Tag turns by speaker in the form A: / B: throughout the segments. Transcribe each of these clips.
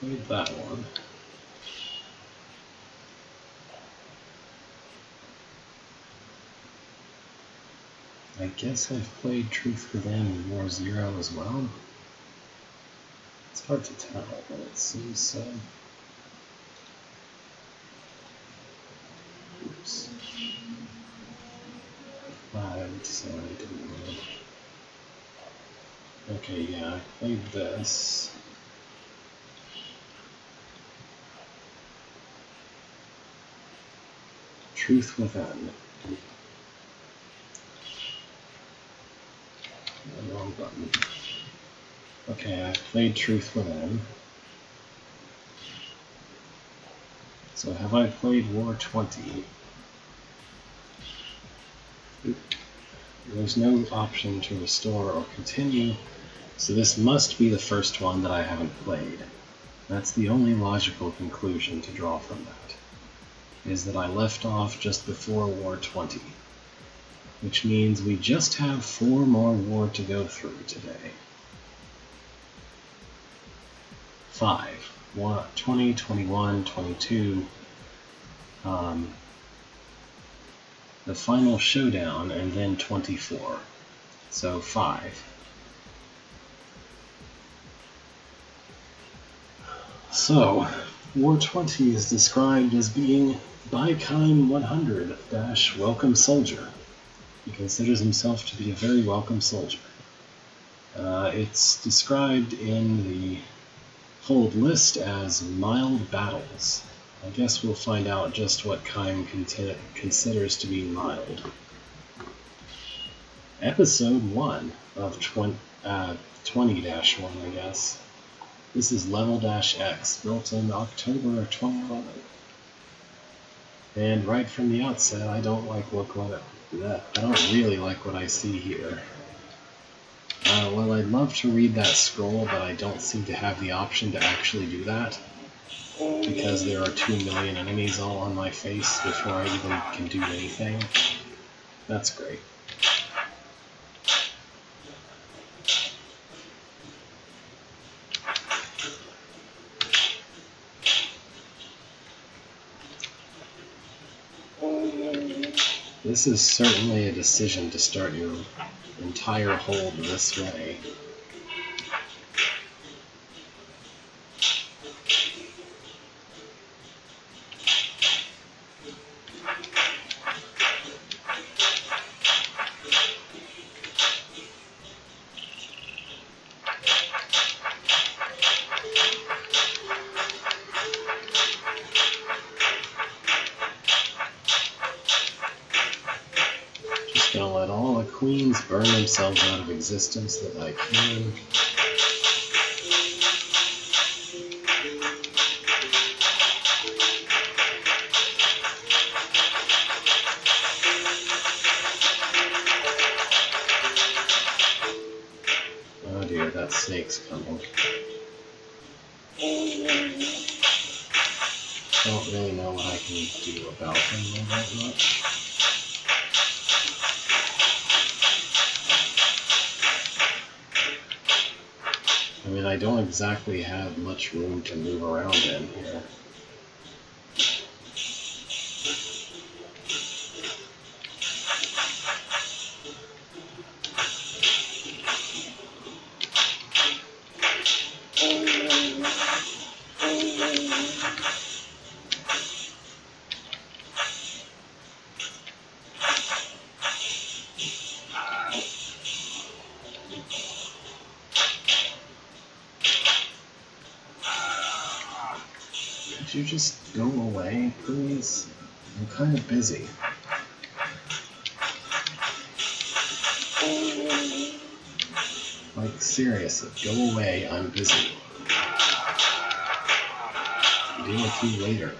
A: played that one. I guess I've played Truth Within and War Zero as well. It's hard to tell, but it seems so. Oops. I decided to load. Okay, yeah, I played this. Truth Within. Wrong button. Okay, I played Truth Within. So have I played War 20? There's no option to restore or continue, so this must be the first one that I haven't played. That's the only logical conclusion to draw from that, is that I left off just before War 20, which means we just have 4 more war to go through today. 5. 20, 21, 22, the final showdown, and then 24. So 5. So, War 20 is described as being Baikheim 100 - welcome soldier. He considers himself to be a very welcome soldier. It's described in the hold list as mild battles. I guess we'll find out just what Keim considers to be mild. Episode 1 of 20-1, I guess. This is Level-X, built in October of 2011. And right from the outset, I don't really like what I see here. Well, I'd love to read that scroll, but I don't seem to have the option to actually do that, because there are 2 million enemies all on my face before I even can do anything. That's great. This is certainly a decision to start your entire hold this way. Gonna let all the queens burn themselves out of existence that I can. Oh dear, that snake's coming. Don't really know what I can do about him that much. I mean, I don't exactly have much room to move around in here. Could you just go away, please? I'm kind of busy. Like, seriously, go away, I'm busy. I'll deal with you later.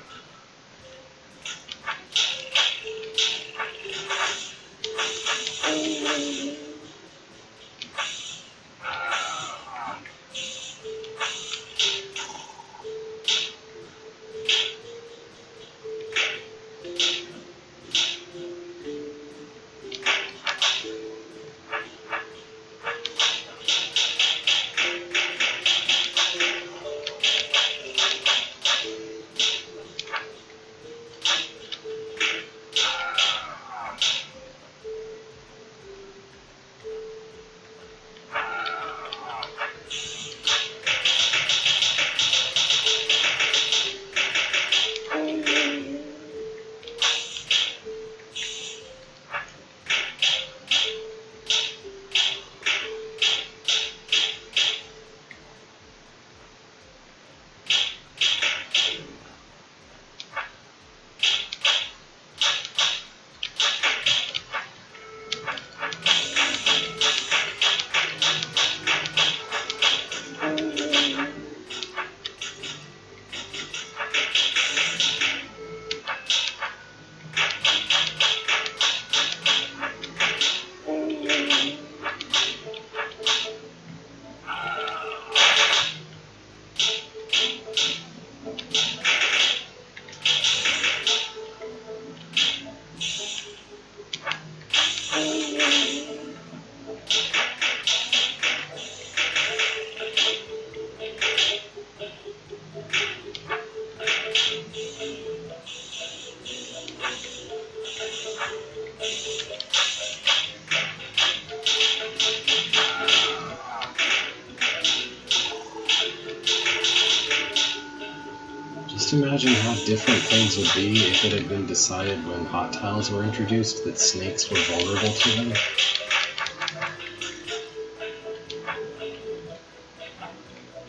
A: imagine how different things would be if it had been decided when hot tiles were introduced that snakes were vulnerable to them?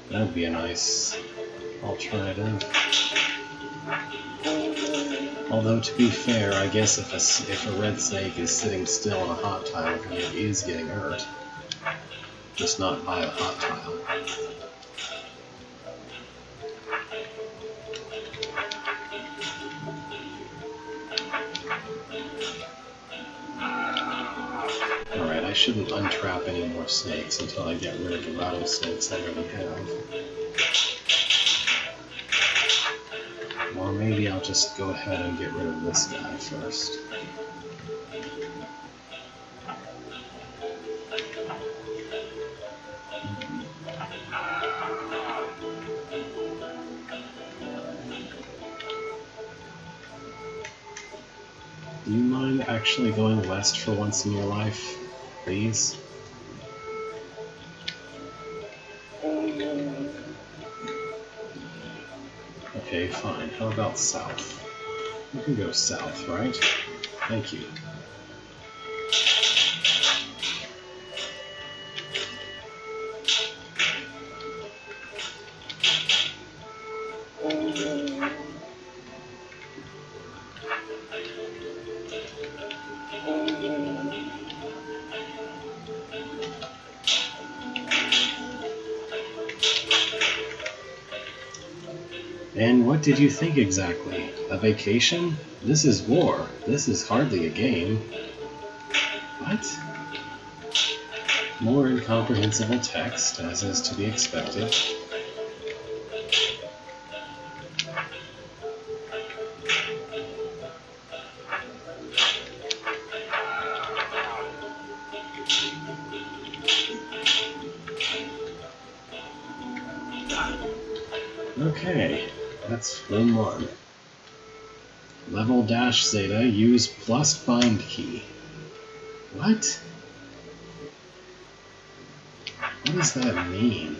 A: That would be a nice alternative. Although, to be fair, I guess if a red snake is sitting still on a hot tile, then it is getting hurt. Just not by the hot tile. Alright, I shouldn't untrap any more snakes until I get rid of the rattlesnakes I already have. Or maybe I'll just go ahead and get rid of this guy first. Do you mind actually going west for once in your life, please? Okay, fine. How about south? You can go south, right? Thank you. And what did you think exactly? A vacation? This is war. This is hardly a game. What? More incomprehensible text, as is to be expected. Okay, that's room 1. Level dash zeta, use plus bind key. What? What does that mean?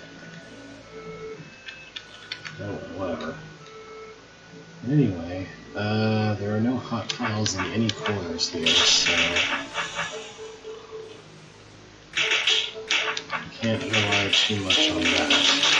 A: Oh, whatever. Anyway, there are no hot tiles in any corners here, so I can't rely too much on that.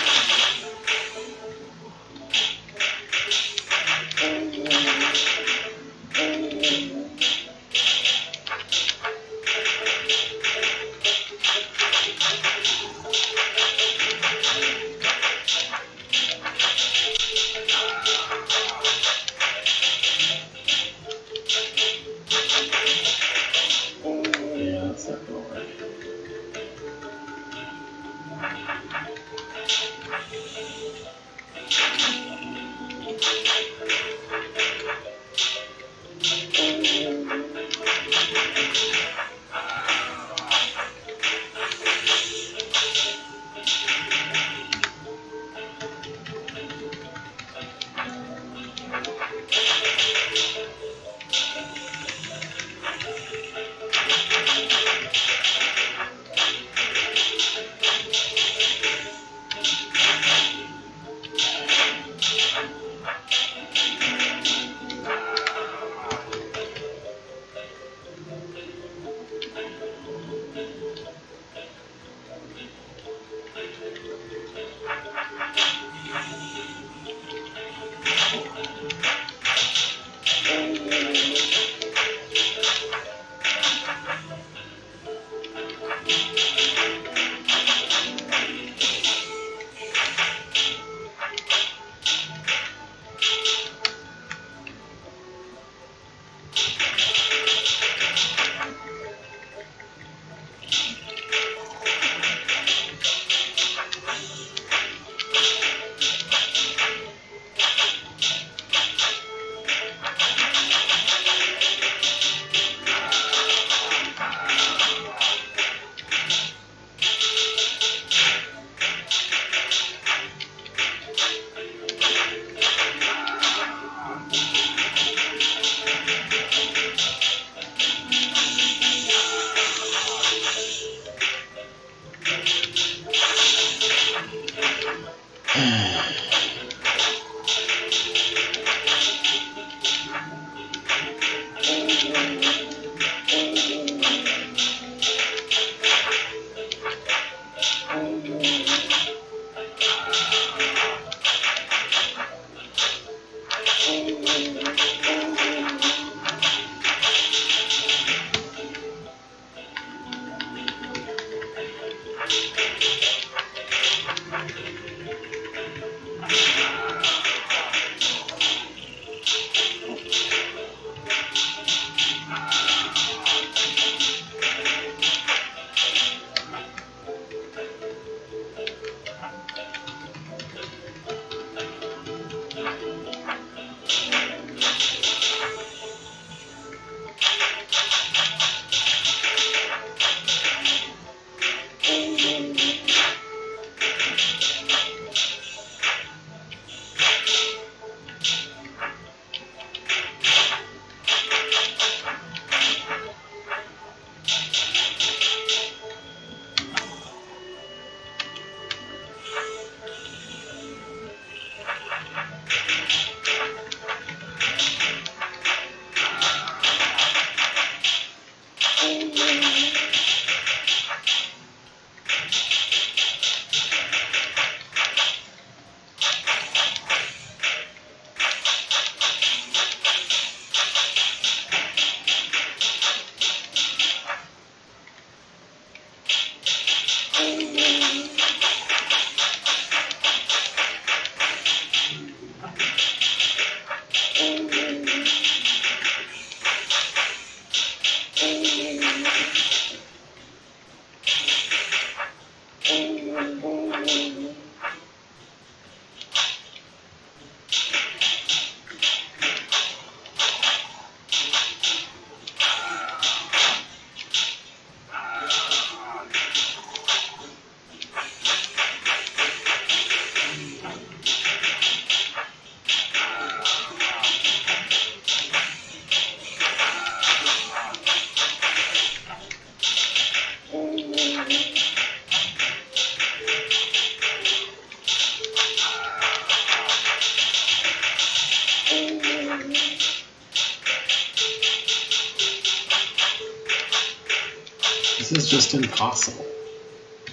A: This is just impossible.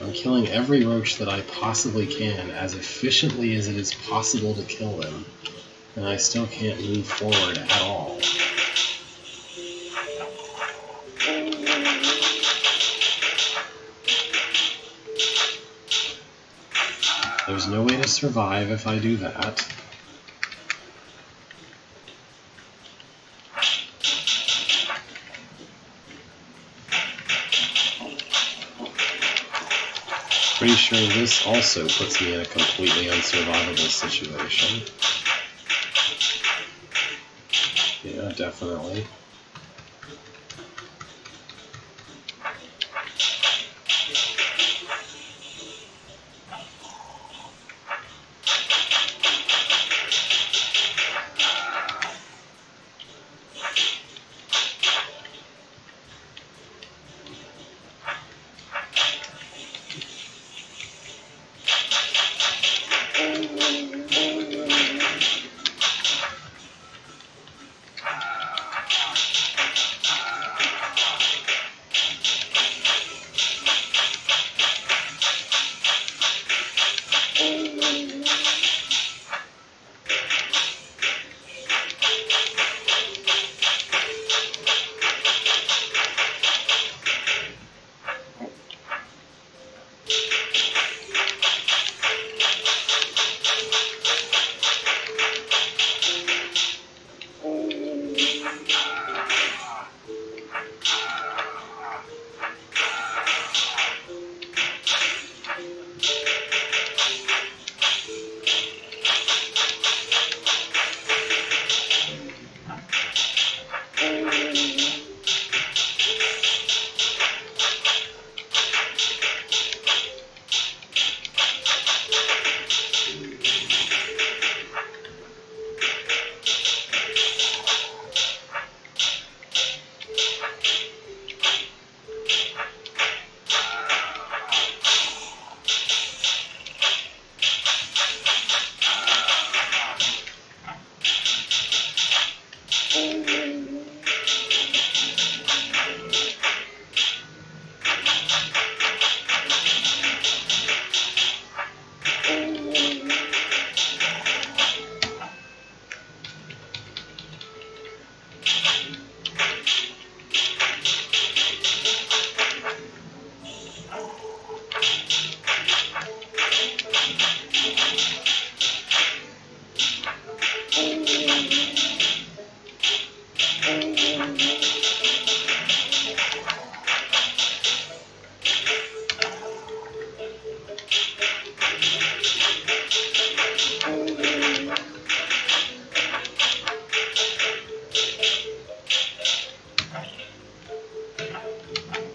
A: I'm killing every roach that I possibly can as efficiently as it is possible to kill them, and I still can't move forward at all. There's no way to survive if I do that. Pretty sure this also puts me in a completely unsurvivable situation. Yeah, definitely.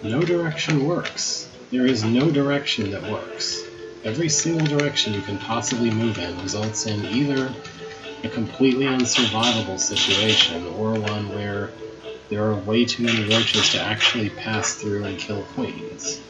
A: No direction works. There is no direction that works. Every single direction you can possibly move in results in either a completely unsurvivable situation or one where there are way too many roaches to actually pass through and kill queens.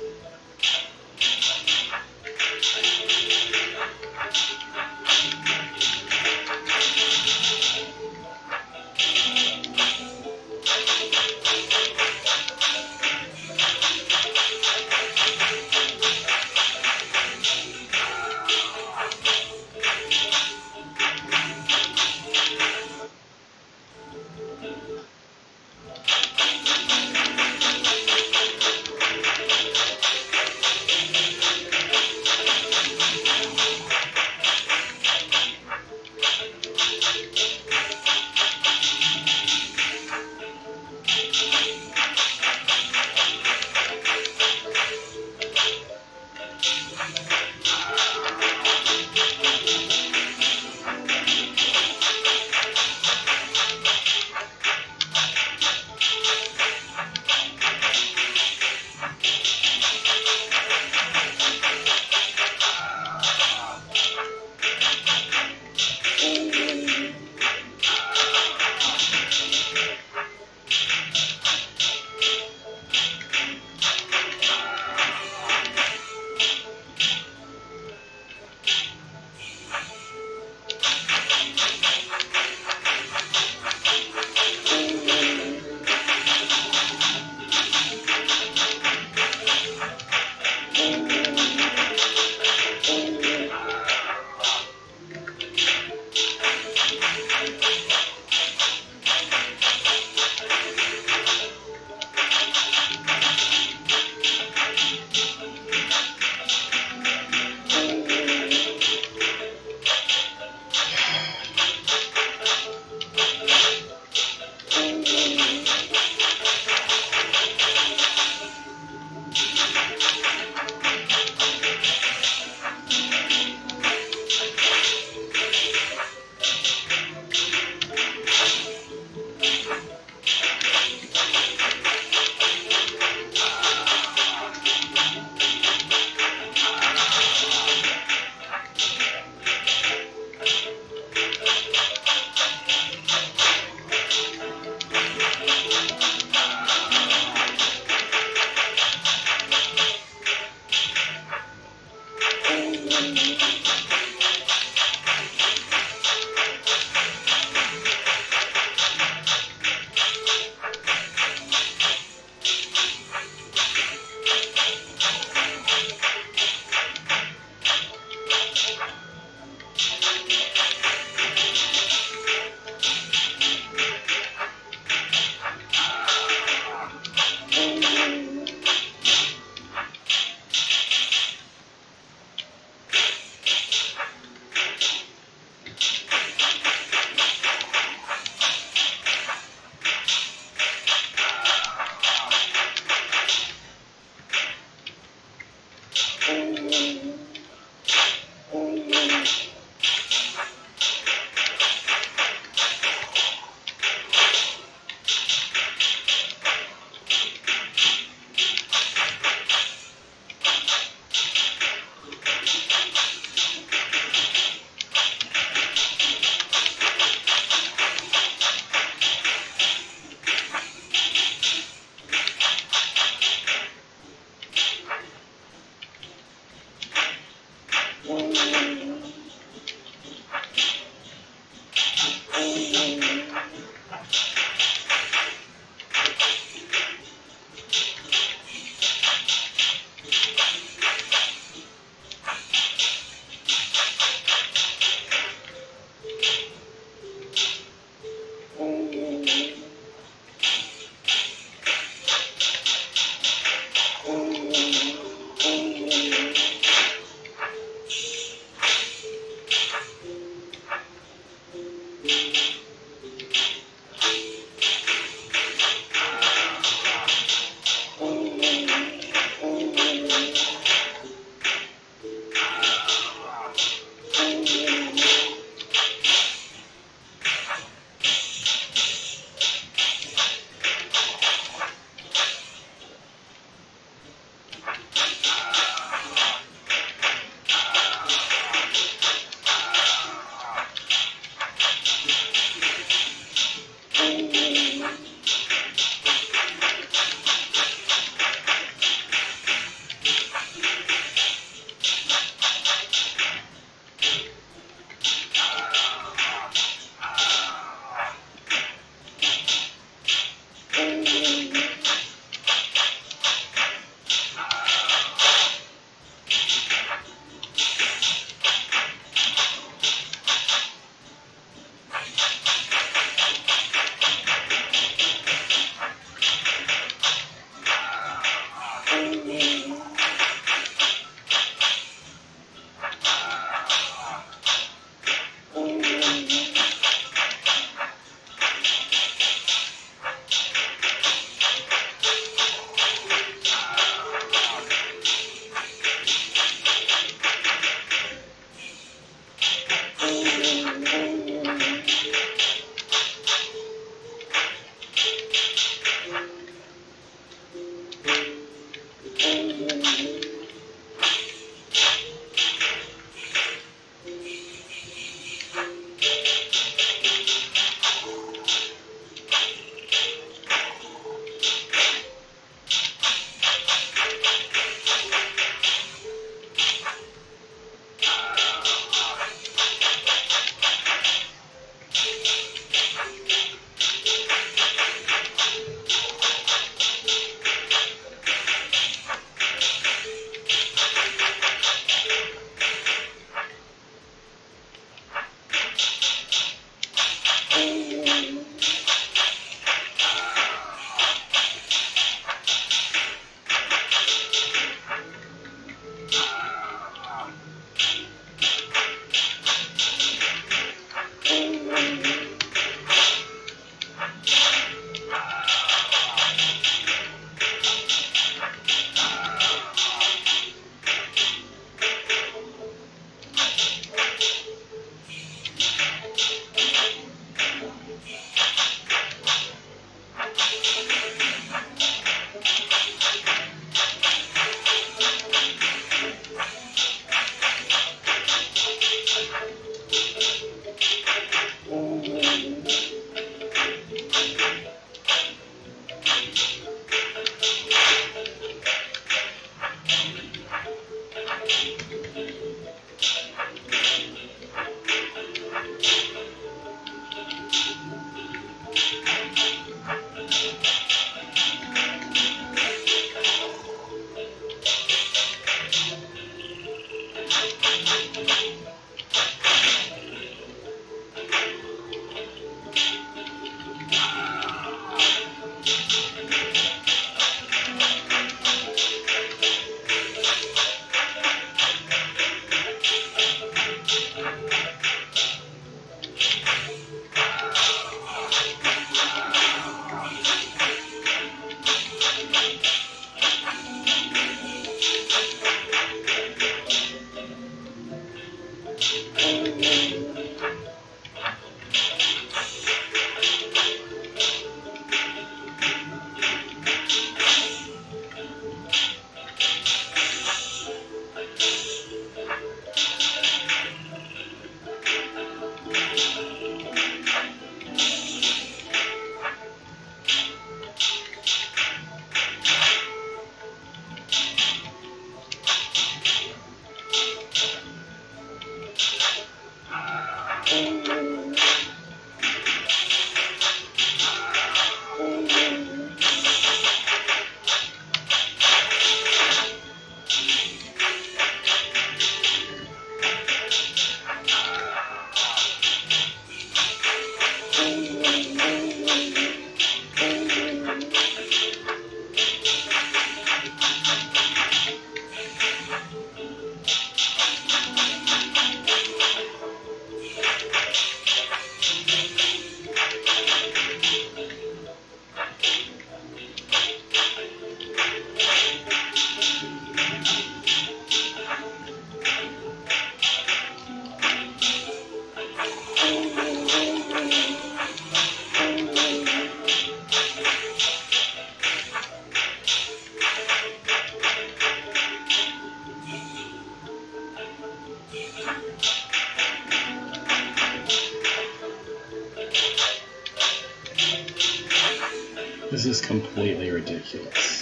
A: This is completely ridiculous.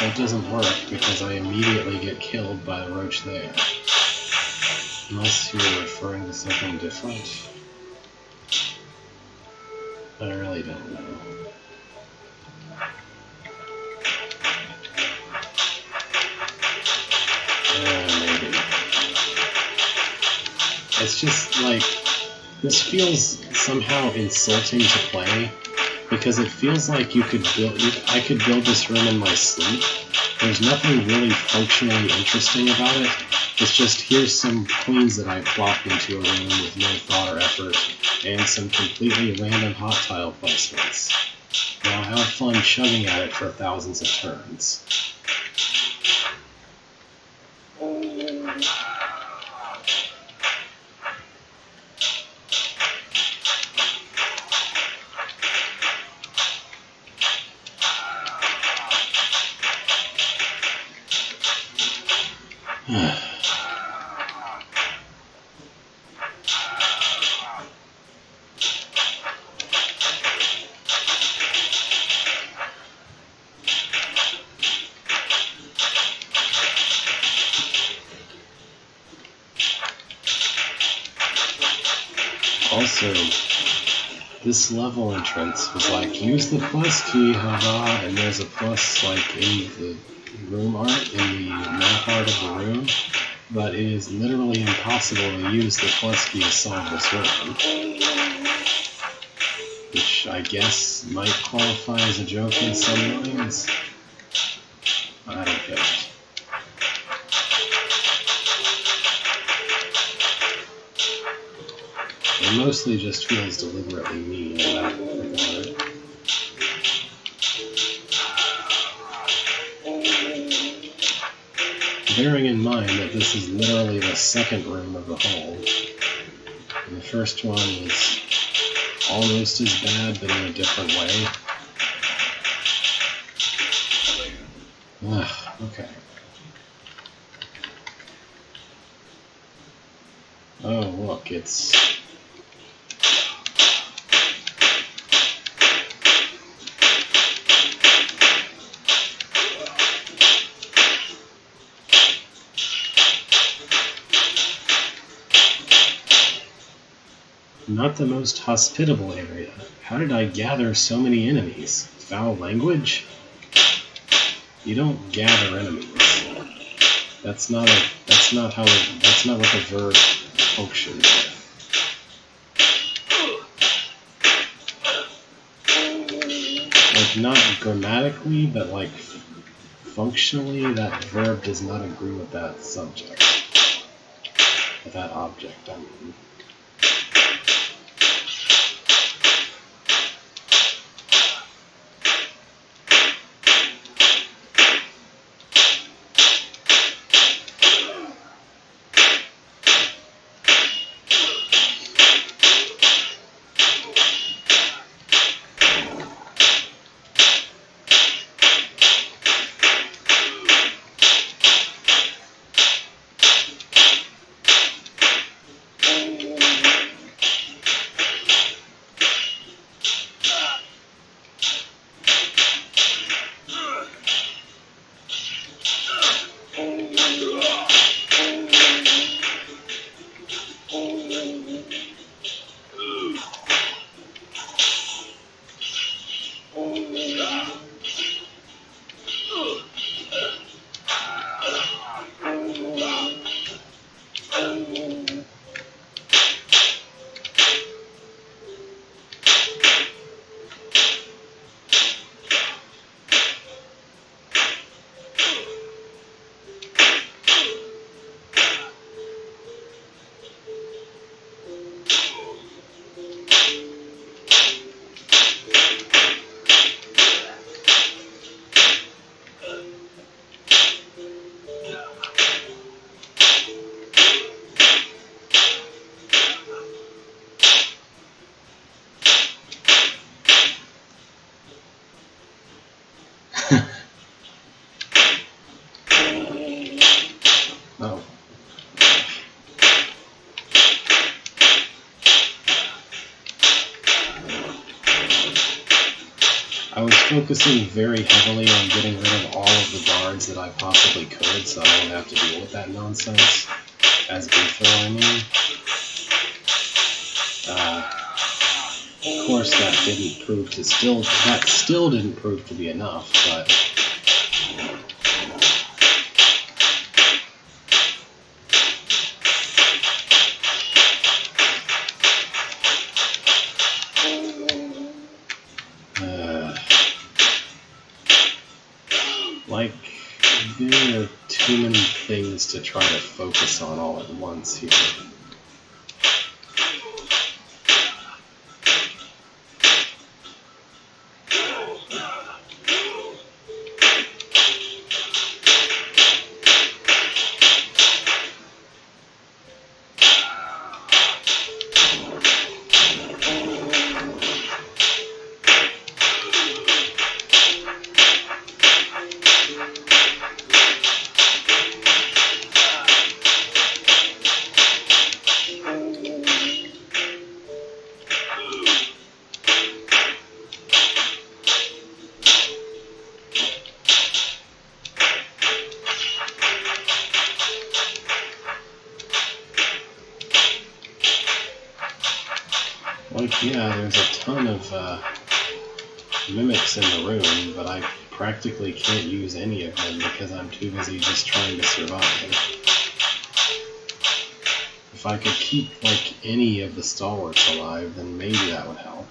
A: That doesn't work because I immediately get killed by a roach there. Unless you're referring to something different. I really don't know. Maybe. It's just like, this feels somehow insulting to play, because it feels like I could build this room in my sleep. There's nothing really functionally interesting about it. It's just, here's some queens that I plopped into a room with no thought or effort, and some completely random hot tile placements. Now have fun chugging at it for thousands of turns. Also, this level entrance was like, use the plus key, haha, and there's a plus like in the room art, in the map art of the room, but it is literally impossible to use the plus key to solve this room. Which I guess might qualify as a joke in some ways. I don't get it. It mostly just feels deliberately mean in that regard. Bearing in mind that this is literally the second room of the whole. And the first one was almost as bad, but in a different way. Ugh, okay. Oh, look, it's... not the most hospitable area. How did I gather so many enemies? Foul language? You don't gather enemies. That's not what the verb functions with. Like, not grammatically, but like functionally, that verb does not agree with that subject. With that object, I mean. I was focusing very heavily on getting rid of all of the guards that I possibly could, so I don't have to deal with that nonsense. As Butho, I mean. Of course, that still didn't prove to be enough, but like, there are too many things to try to focus on all at once here. Like, yeah, there's a ton of mimics in the room, but I practically can't use any of them because I'm too busy just trying to survive. If I could keep, like, any of the stalwarts alive, then maybe that would help.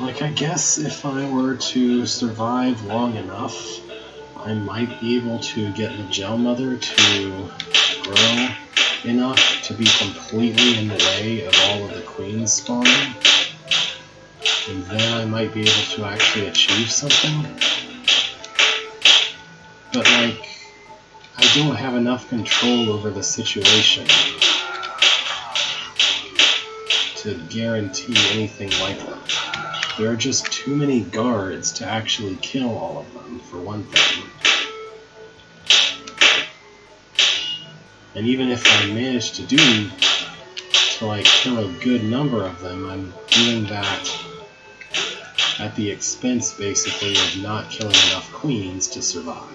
A: Like, I guess if I were to survive long enough, I might be able to get the Gel Mother to grow enough to be completely in the way of all of the queens spawning. And then I might be able to actually achieve something. But, like, I don't have enough control over the situation to guarantee anything like that. There are just too many guards to actually kill all of them, for one thing. And even if I manage to kill a good number of them, I'm doing that at the expense, basically, of not killing enough queens to survive.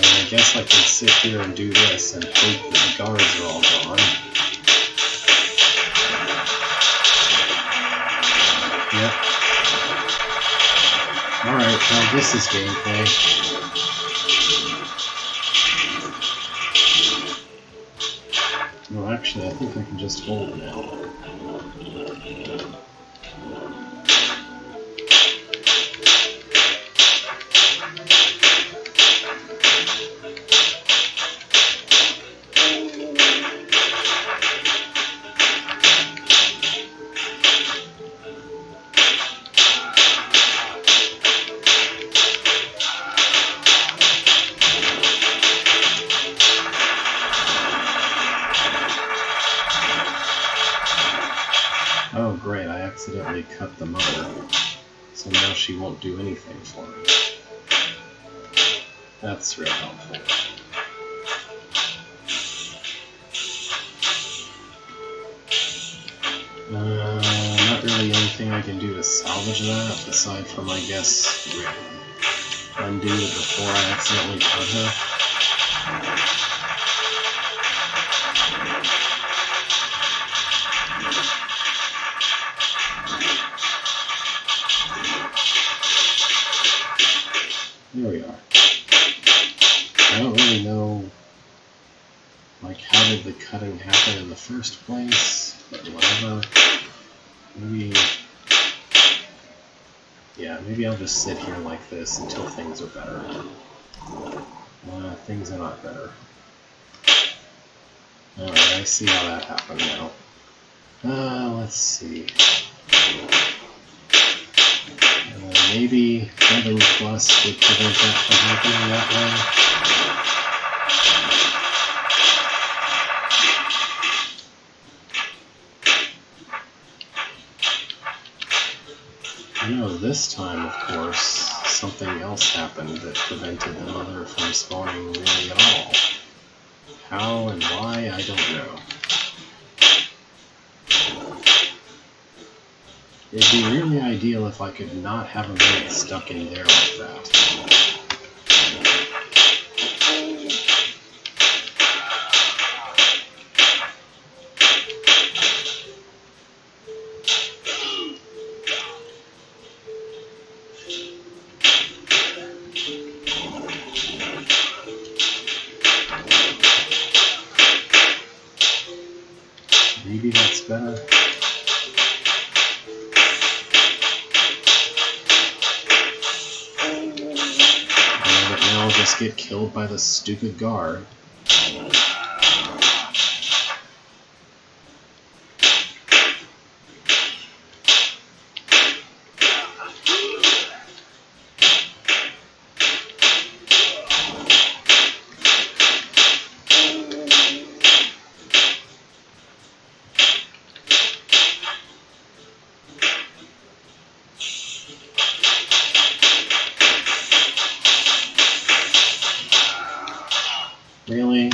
A: I guess I can sit here and do this and hope that the guards are all gone. Yep. Alright, well, this is gameplay. Well, actually, I think I can just hold now. cut the mother, so now she won't do anything for me. That's real helpful. Not really anything I can do to salvage that, aside from, I guess, undo it before I accidentally cut her. There we are. I don't really know, like, how did the cutting happen in the first place, but whatever. Maybe I'll just sit here like this until things are better. Things are not better. Alright, I see how that happened now. Let's see. Maybe Feathering Plus would prevent that from happening that way. This time, of course, something else happened that prevented the mother from spawning really at all. How and why, I don't know. It'd be really ideal if I could not have a minute stuck in there like that. Maybe that's better. But now I'll just get killed by the stupid guard. Really?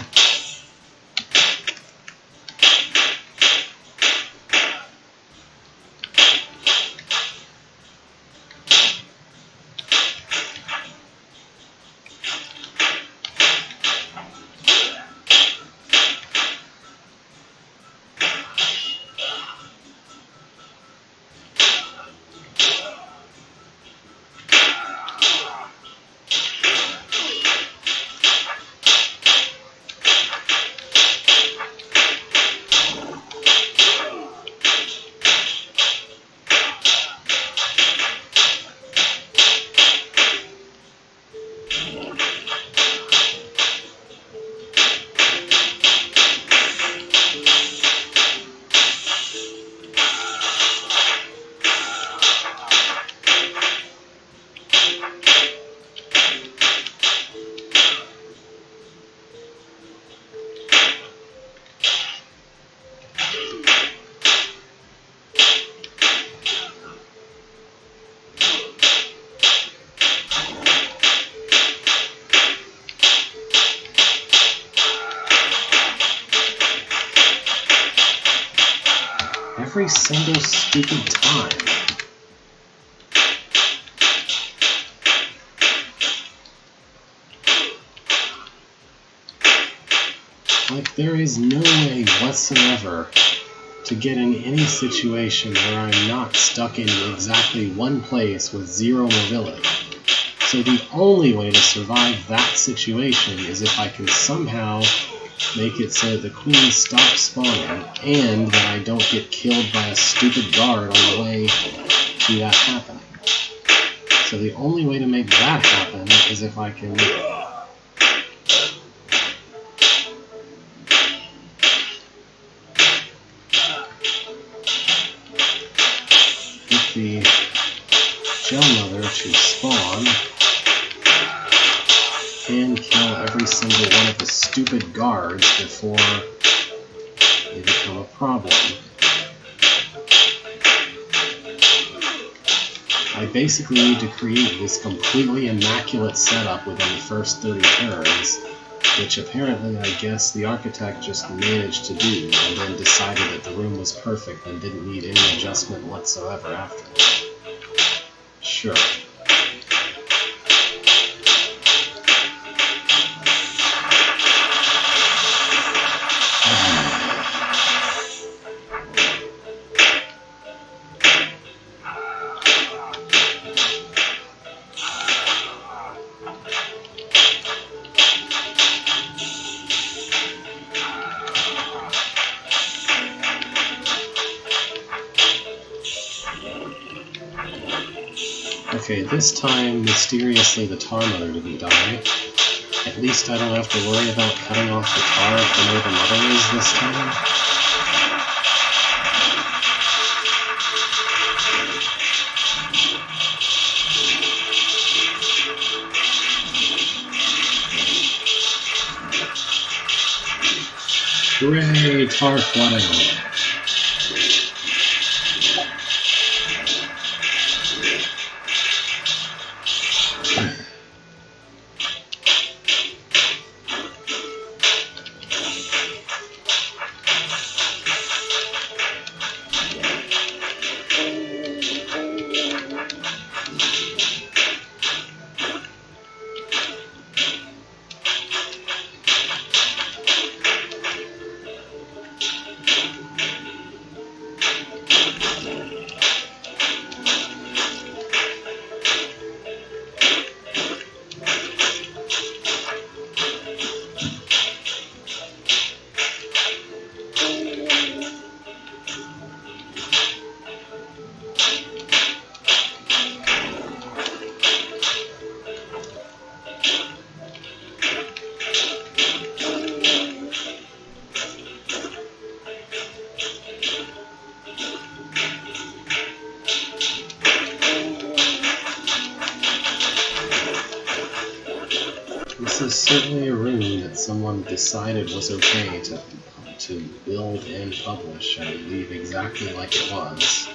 A: Every single stupid time. Like, there is no way whatsoever to get in any situation where I'm not stuck in exactly one place with zero mobility. So the only way to survive that situation is if I can somehow make it so that the queen stops spawning and that I don't get killed by a stupid guard on the way to that happening. So the only way to make that happen is if I can get the gel mother to spawn and kill every single one of the stupid guards before they become a problem. I basically need to create this completely immaculate setup within the first 30 turns, which apparently I guess the architect just managed to do, and then decided that the room was perfect and didn't need any adjustment whatsoever after. Sure. Okay, this time, mysteriously, the Tar Mother didn't die. At least I don't have to worry about cutting off the tar if I know the mother is this time. Hooray, tar flooding! This is certainly a room that someone decided was okay to build and publish and leave exactly like it was.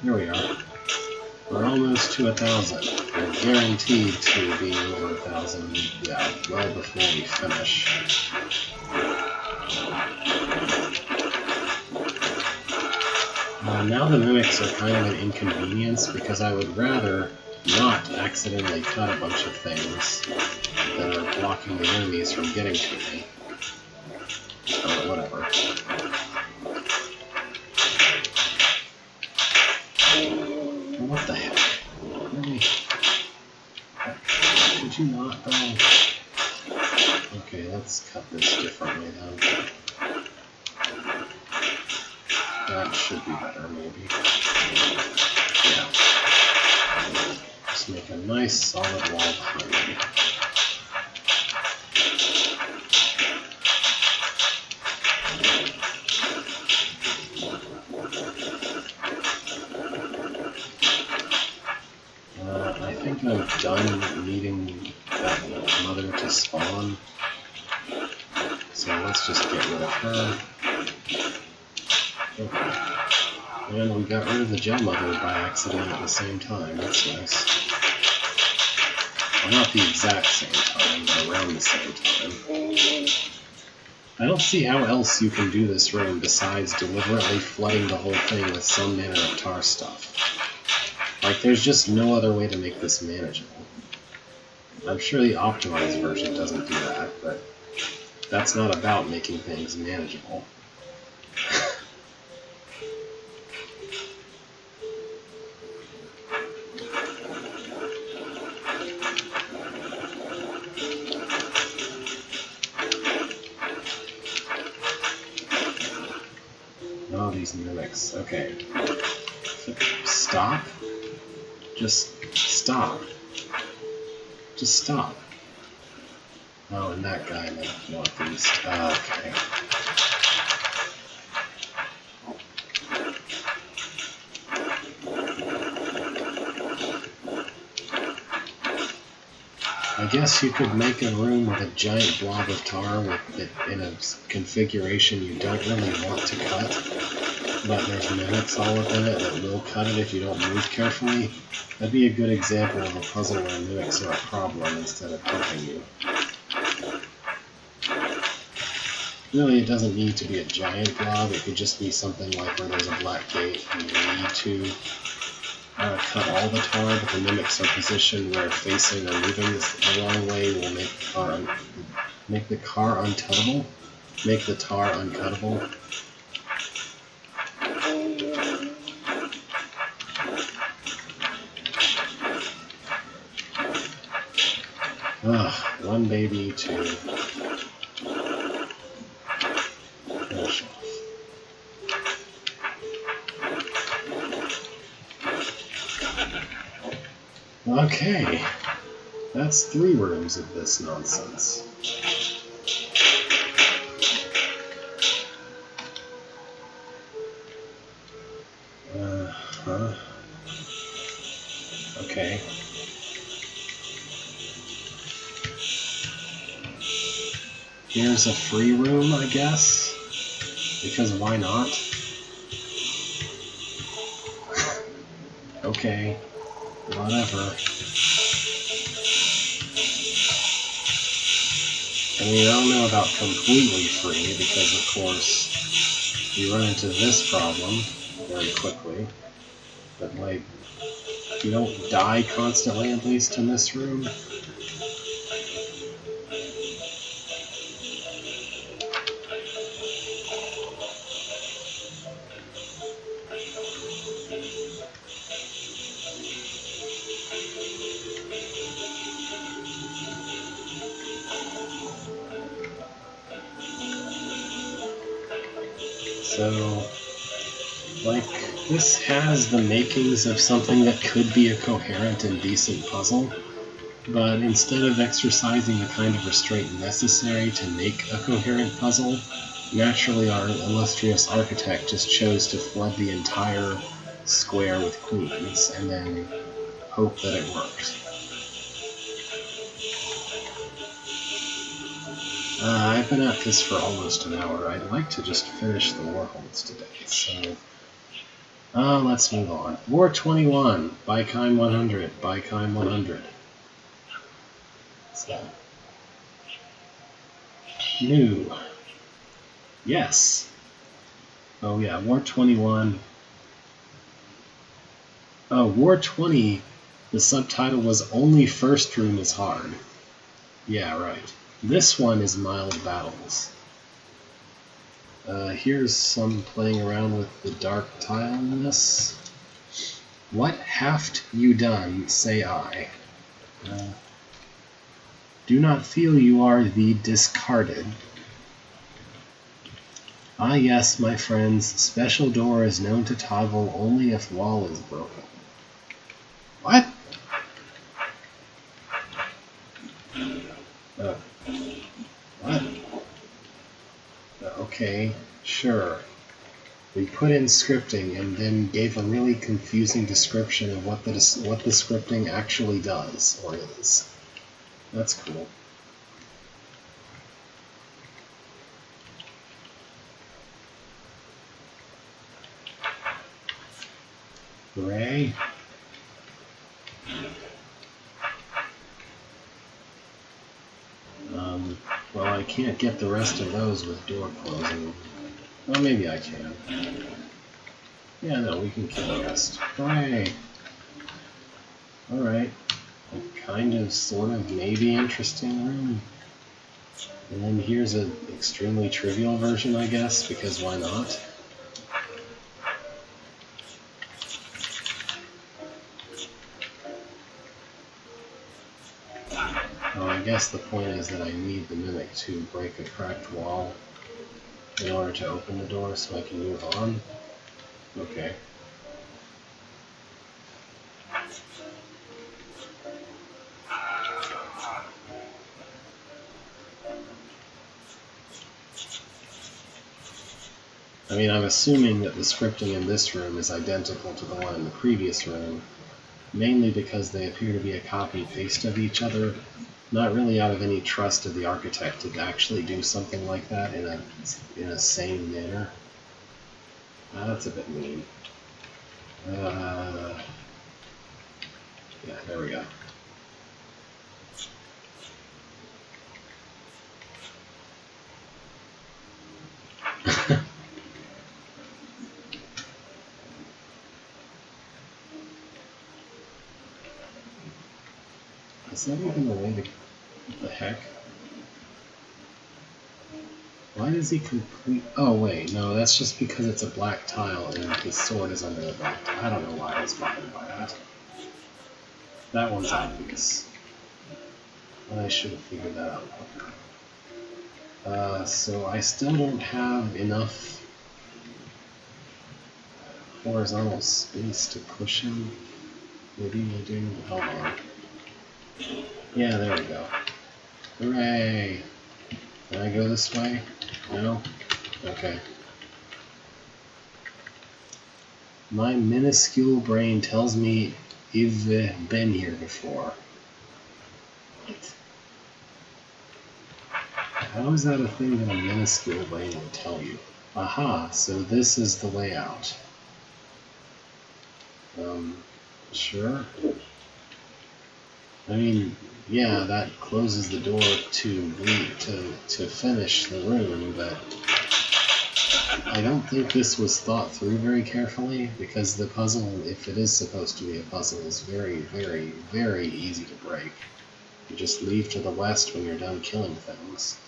A: Here we are. We're almost to 1,000. We're guaranteed to be over 1,000, yeah, well before we finish. Now the mimics are kind of an inconvenience because I would rather not accidentally cut a bunch of things that are blocking the enemies from getting to me. Oh, whatever. What the heck? Really? Did you not, though? Okay, let's cut this differently then. That should be better, maybe. Yeah. Just make a nice solid wall behind me. I think I'm done needing that mother to spawn. So let's just get rid of her. Okay. And we got rid of the gel mother by accident at the same time. That's nice. Well, not the exact same time, but around the same time. I don't see how else you can do this room besides deliberately flooding the whole thing with some manner of tar stuff. Like, there's just no other way to make this manageable. I'm sure the optimized version doesn't do that, but that's not about making things manageable. Oh, these mimics. Okay. Stop? Just stop. Just stop. Oh, and that guy in the northeast. Okay. I guess you could make a room with a giant blob of tar with it in a configuration you don't really want to cut, but there's mimics all within it that will cut it if you don't move carefully. That'd be a good example of a puzzle where mimics are a problem instead of helping you. Really, it doesn't need to be a giant blob. It could just be something like where there's a black gate and you need to cut all the tar, but the mimics are positioned where facing or moving the wrong way will make the car uncuttable. Make the tar uncuttable. One baby, two. Finish off. Okay, that's 3 rooms of this nonsense. Okay. Here's a free room, I guess, because why not? Okay, whatever. I mean, I don't know about completely free, because of course you run into this problem very quickly, but like, you don't die constantly, at least in this room. So, like, this has the makings of something that could be a coherent and decent puzzle, but instead of exercising the kind of restraint necessary to make a coherent puzzle, naturally our illustrious architect just chose to flood the entire square with queens, and then hope that it worked. I've been at this for almost an hour. I'd like to just finish the Warholds today, so let's move on. War 21, Bikheim 100, Bikheim 100. So, new. Yes. Oh yeah, War 21. Oh, War 20, the subtitle was Only First Room is Hard. Yeah, right. This one is Mild Battles. Here's some playing around with the dark tile in this. What haft you done, say I? Do not feel you are the discarded. Ah yes, my friends, special door is known to toggle only if wall is broken. What? What? Okay, sure. We put in scripting and then gave a really confusing description of what the scripting actually does, or is. That's cool. Hooray. Well, I can't get the rest of those with door closing. Well, maybe I can. Yeah, no, we can kill the rest. Hooray! Alright. A kind of, sort of, maybe interesting room. And then here's an extremely trivial version, I guess, because why not? I guess the point is that I need the mimic to break a cracked wall in order to open the door so I can move on. Okay. I mean, I'm assuming that the scripting in this room is identical to the one in the previous room, mainly because they appear to be a copy-paste of each other, Not really out of any trust of the architect to actually do something like that in a sane manner. That's a bit mean. Yeah, there we go. Is that even the way to... What the heck? Why does he complete... Oh, wait, no, that's just because it's a black tile and his sword is under the black tile. I don't know why I was bothered by that. That one's obvious. I should have figured that out quicker. So I still don't have enough horizontal space to push him. Maybe I do. Hold on. Yeah, there we go. Hooray! Can I go this way? No? Okay. My minuscule brain tells me you've been here before. What? How is that a thing that a minuscule brain would tell you? Aha, so this is the way out. Sure. I mean, yeah, that closes the door to finish the room, but I don't think this was thought through very carefully, because the puzzle, if it is supposed to be a puzzle, is very, very, very easy to break. You just leave to the west when you're done killing things.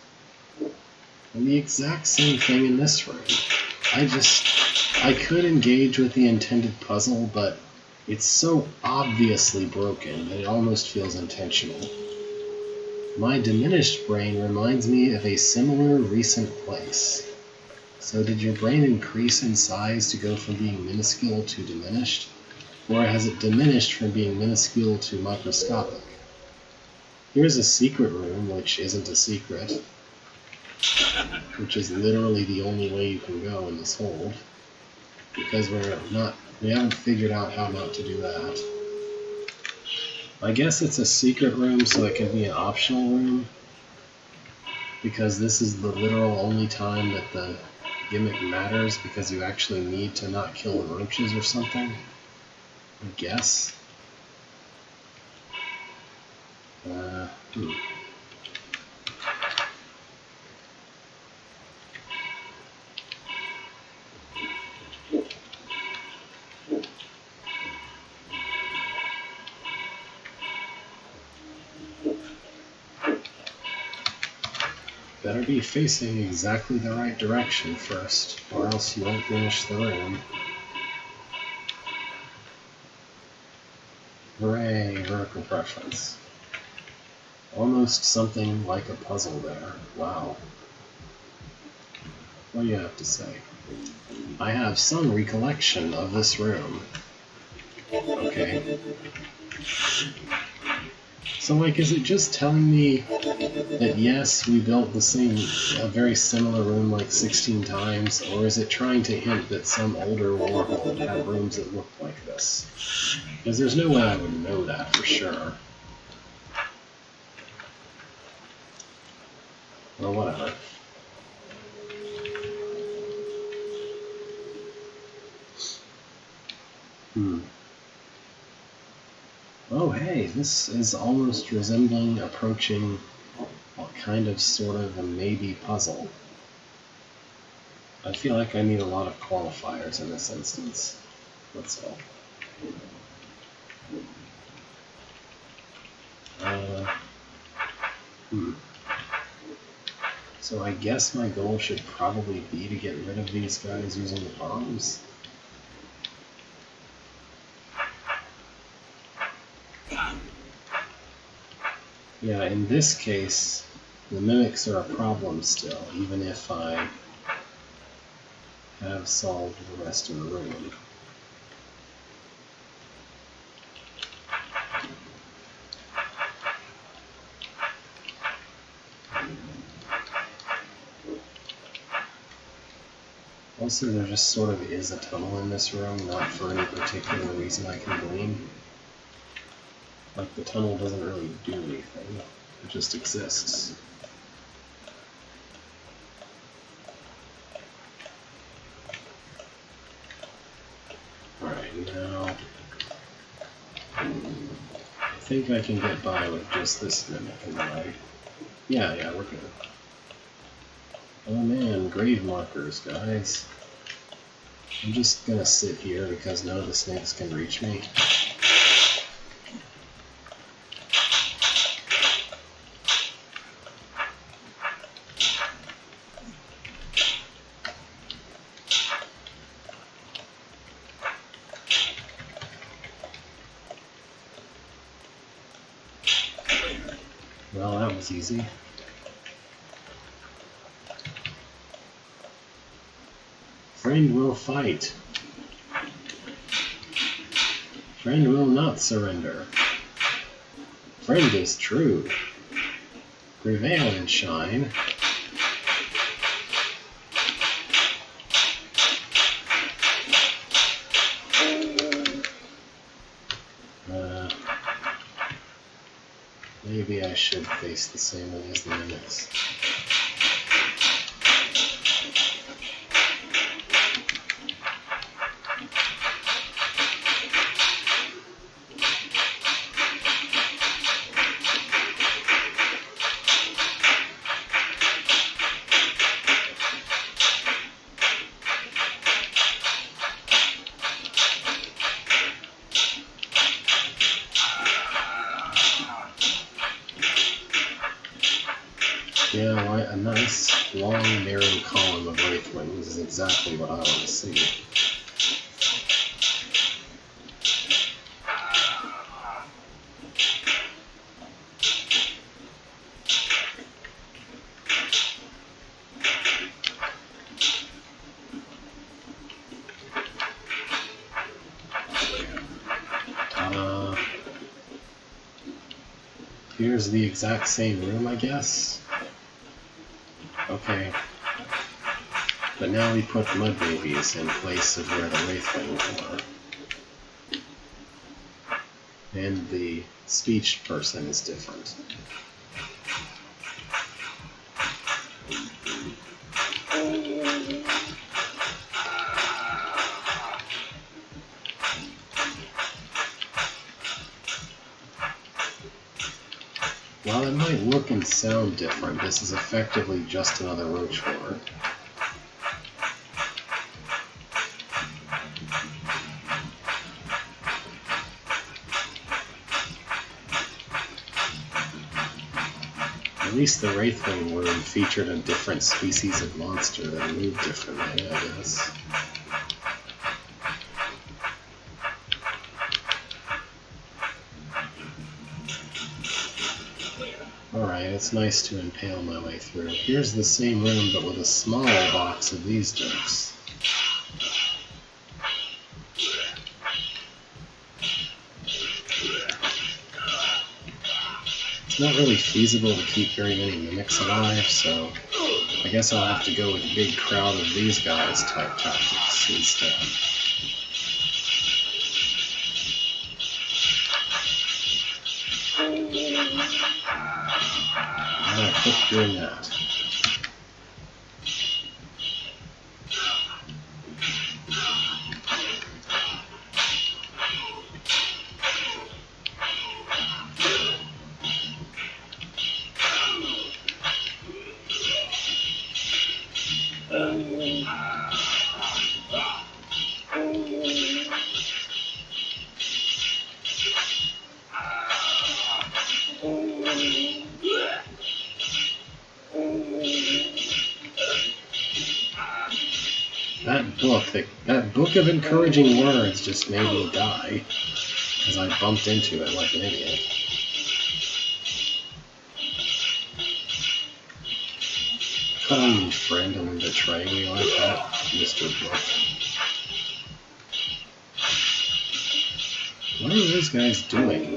A: And the exact same thing in this room. I could engage with the intended puzzle, but it's so obviously broken that it almost feels intentional. My diminished brain reminds me of a similar recent place. So did your brain increase in size to go from being minuscule to diminished? Or has it diminished from being minuscule to microscopic? Here's a secret room, which isn't a secret, which is literally the only way you can go in this hold, because we haven't figured out how not to do that. I guess it's a secret room, so it can be an optional room, because this is the literal only time that the gimmick matters, because you actually need to not kill the roaches or something, I guess. Better be facing exactly the right direction first, or else you won't finish the room. Hooray, vertical preference. Almost something like a puzzle there. Wow. What do you have to say? I have some recollection of this room. Okay. So, like, is it just telling me that yes, we built a very similar room like 16 times, or is it trying to hint that some older warhold had rooms that looked like this? Because there's no way I would know that for sure. Well, whatever. Oh, hey, this is almost approaching kind of, sort of, a maybe puzzle. I feel like I need a lot of qualifiers in this instance. That's all. So I guess my goal should probably be to get rid of these guys using the bombs. Yeah, in this case, the mimics are a problem still, even if I have solved the rest of the room. Also, there just sort of is a tunnel in this room, not for any particular reason I can glean. Like, the tunnel doesn't really do anything. It just exists. Alright, now I think I can get by with just this mimic in the way. Yeah, we're good. Oh man, grave markers, guys. I'm just gonna sit here because none of the snakes can reach me. Well, that was easy. Friend will fight. Friend will not surrender. Friend is true. Prevail and shine. Maybe I should face the same way as the mimics. Yeah, why, a nice, long, narrow column of Wraithwings is exactly what I want to see. Here's the exact same room, I guess. Okay. But now we put mud babies in place of where the Wraithwings were. And the speech person is different. While it might look and sound different, this is effectively just another roach horde. At least the Wraithwing room featured a different species of monster that moved differently, I guess. Alright, it's nice to impale my way through. Here's the same room, but with a smaller box of these jerks. It's not really feasible to keep very many mimics alive, so I guess I'll have to go with a big crowd of these guys type tactics instead. I'm gonna quit doing that. That book of encouraging words just made me die, as I bumped into it like an idiot. Calling me friend and then betraying me like that, Mr. Book. What are those guys doing?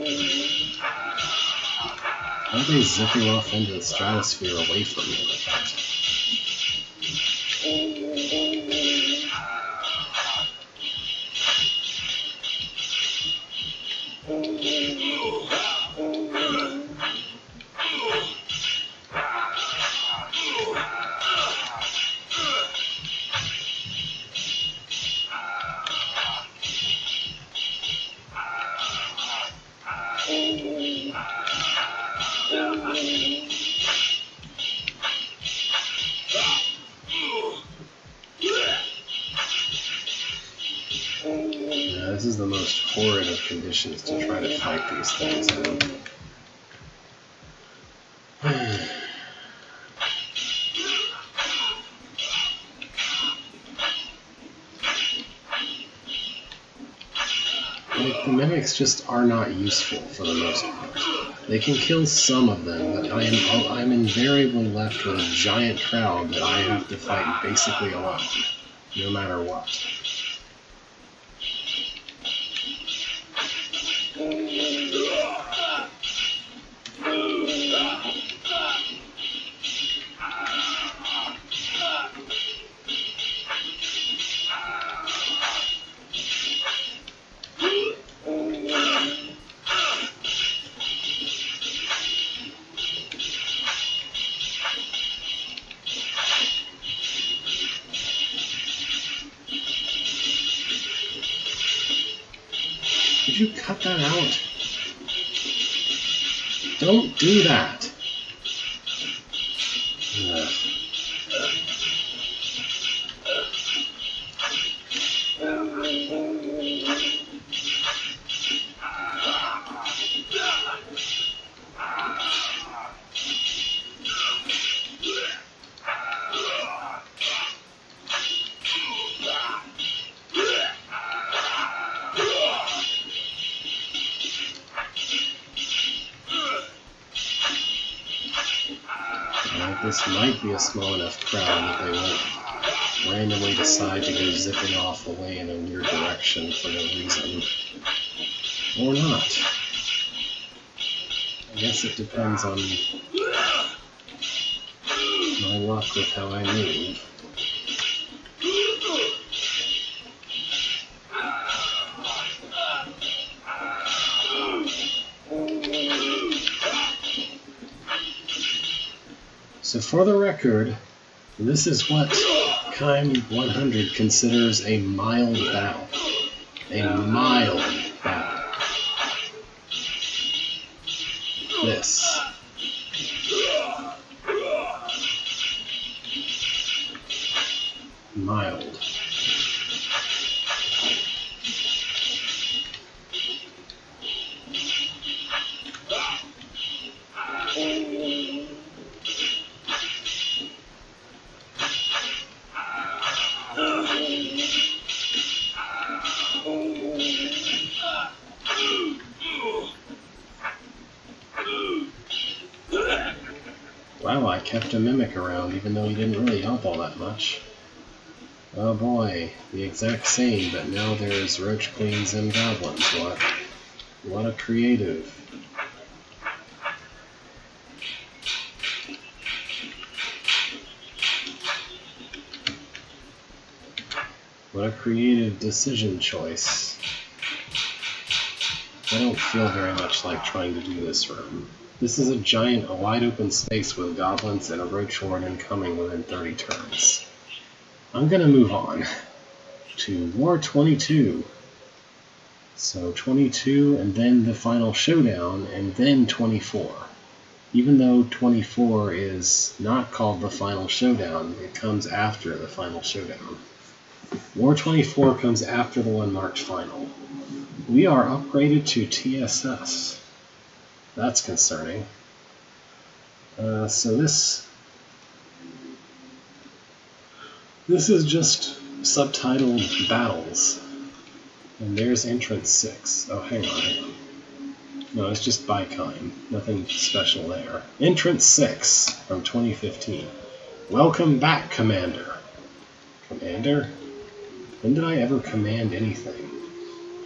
A: Why are they zipping off into the stratosphere away from me like that? This is the most horrid of conditions to try to fight these things in. The mimics just are not useful for the most part. They can kill some of them, but I'm invariably left with a giant crowd that I have to fight basically alone, no matter what. Did you cut that out? Don't do that. This might be a small enough crowd that they won't randomly decide to go zipping off away in a weird direction for no reason. Or not. I guess it depends on my luck with how I move. So for the record, this is what Kime 100 considers a mild battle. A mild battle. This. Mild. Wow, I kept a mimic around even though he didn't really help all that much. Oh boy, the exact same, but now there's roach queens and goblins. What a creative. What a creative decision choice. I don't feel very much like trying to do this room. This is a wide open space with goblins and a roach horde incoming within 30 turns. I'm gonna move on to War 22. So 22 and then the final showdown and then 24. Even though 24 is not called the final showdown, it comes after the final showdown. War 24 comes after the one marked final. We are upgraded to TSS. That's concerning. So this is just subtitled battles. And there's entrance 6. Oh, hang on. No, it's just by Kime. Nothing special there. Entrance 6 from 2015. Welcome back, Commander. Commander? When did I ever command anything?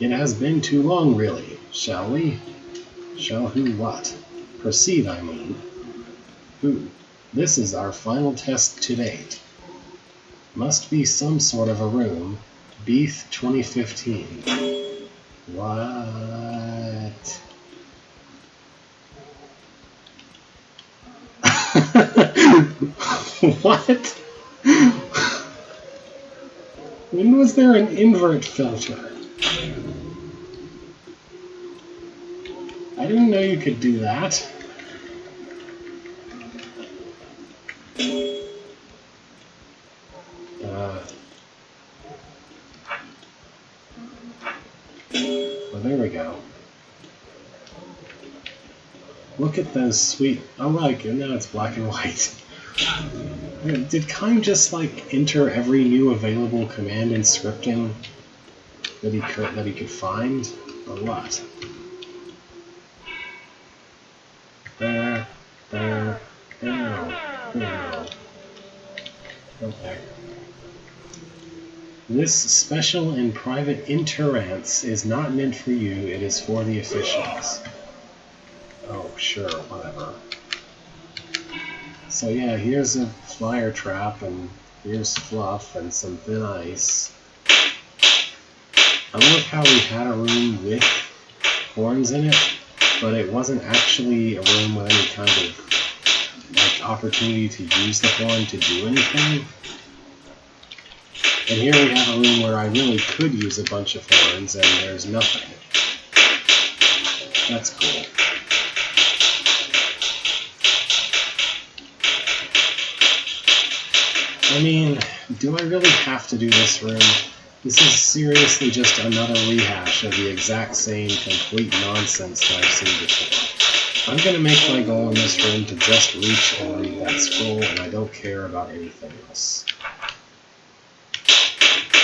A: It has been too long, really. Shall we? Shall who what? Proceed, I mean. Who? This is our final test to date. Must be some sort of a room. Beeth 2015. What? What? When was there an invert filter? I didn't know you could do that. Look at those sweet... Oh my god, now it's black and white. Did Kime just, like, enter every new available command in scripting that he could find? Or what? Okay. This special and private interance is not meant for you, it is for the officials. Oh, sure, whatever. So yeah, here's a fire trap, and here's fluff, and some thin ice. I love how we had a room with horns in it, but it wasn't actually a room with any kind of like opportunity to use the horn to do anything. And here we have a room where I really could use a bunch of horns, and there's nothing. That's cool. I mean, do I really have to do this room? This is seriously just another rehash of the exact same complete nonsense that I've seen before. I'm gonna make my goal in this room to just reach and read that scroll, and I don't care about anything else.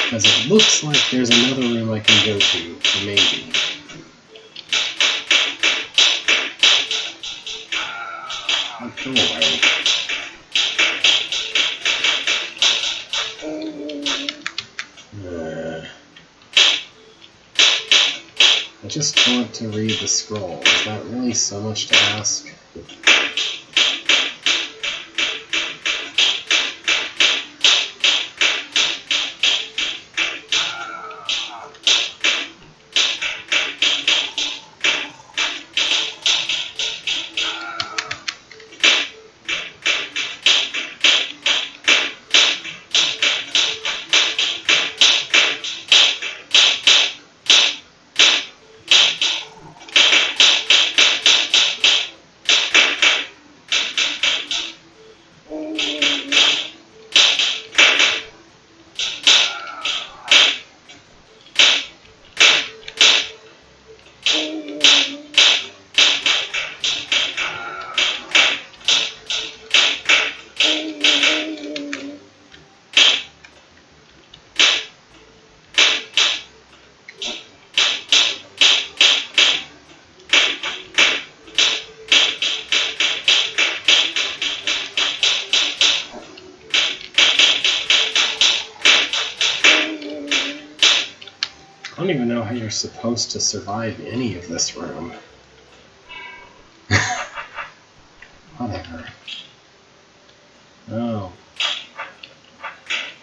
A: Because it looks like there's another room I can go to, maybe. Go away. I just want to read the scroll. Is that really so much to ask? I don't even know how you're supposed to survive any of this room. Whatever. Oh.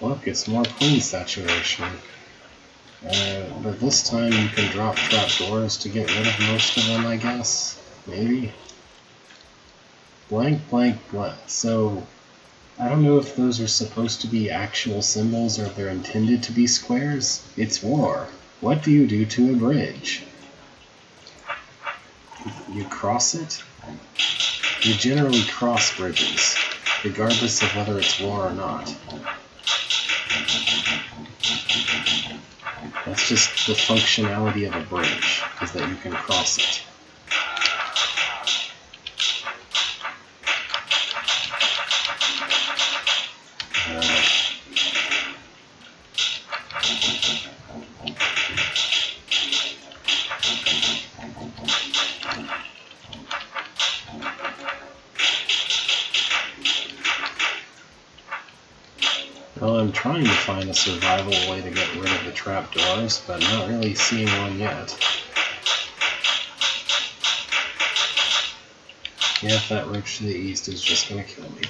A: Look, it's more queen saturation. But this time you can drop trapdoors to get rid of most of them, I guess? Maybe? Blank, blank, blank. So, I don't know if those are supposed to be actual symbols or if they're intended to be squares. It's war. What do you do to a bridge? You cross it? You generally cross bridges, regardless of whether it's war or not. That's just the functionality of a bridge, is that you can cross it. Well, I'm trying to find a survival way to get rid of the trapdoors, but not really seeing one yet. Yeah, if that roach to the east is just gonna kill me.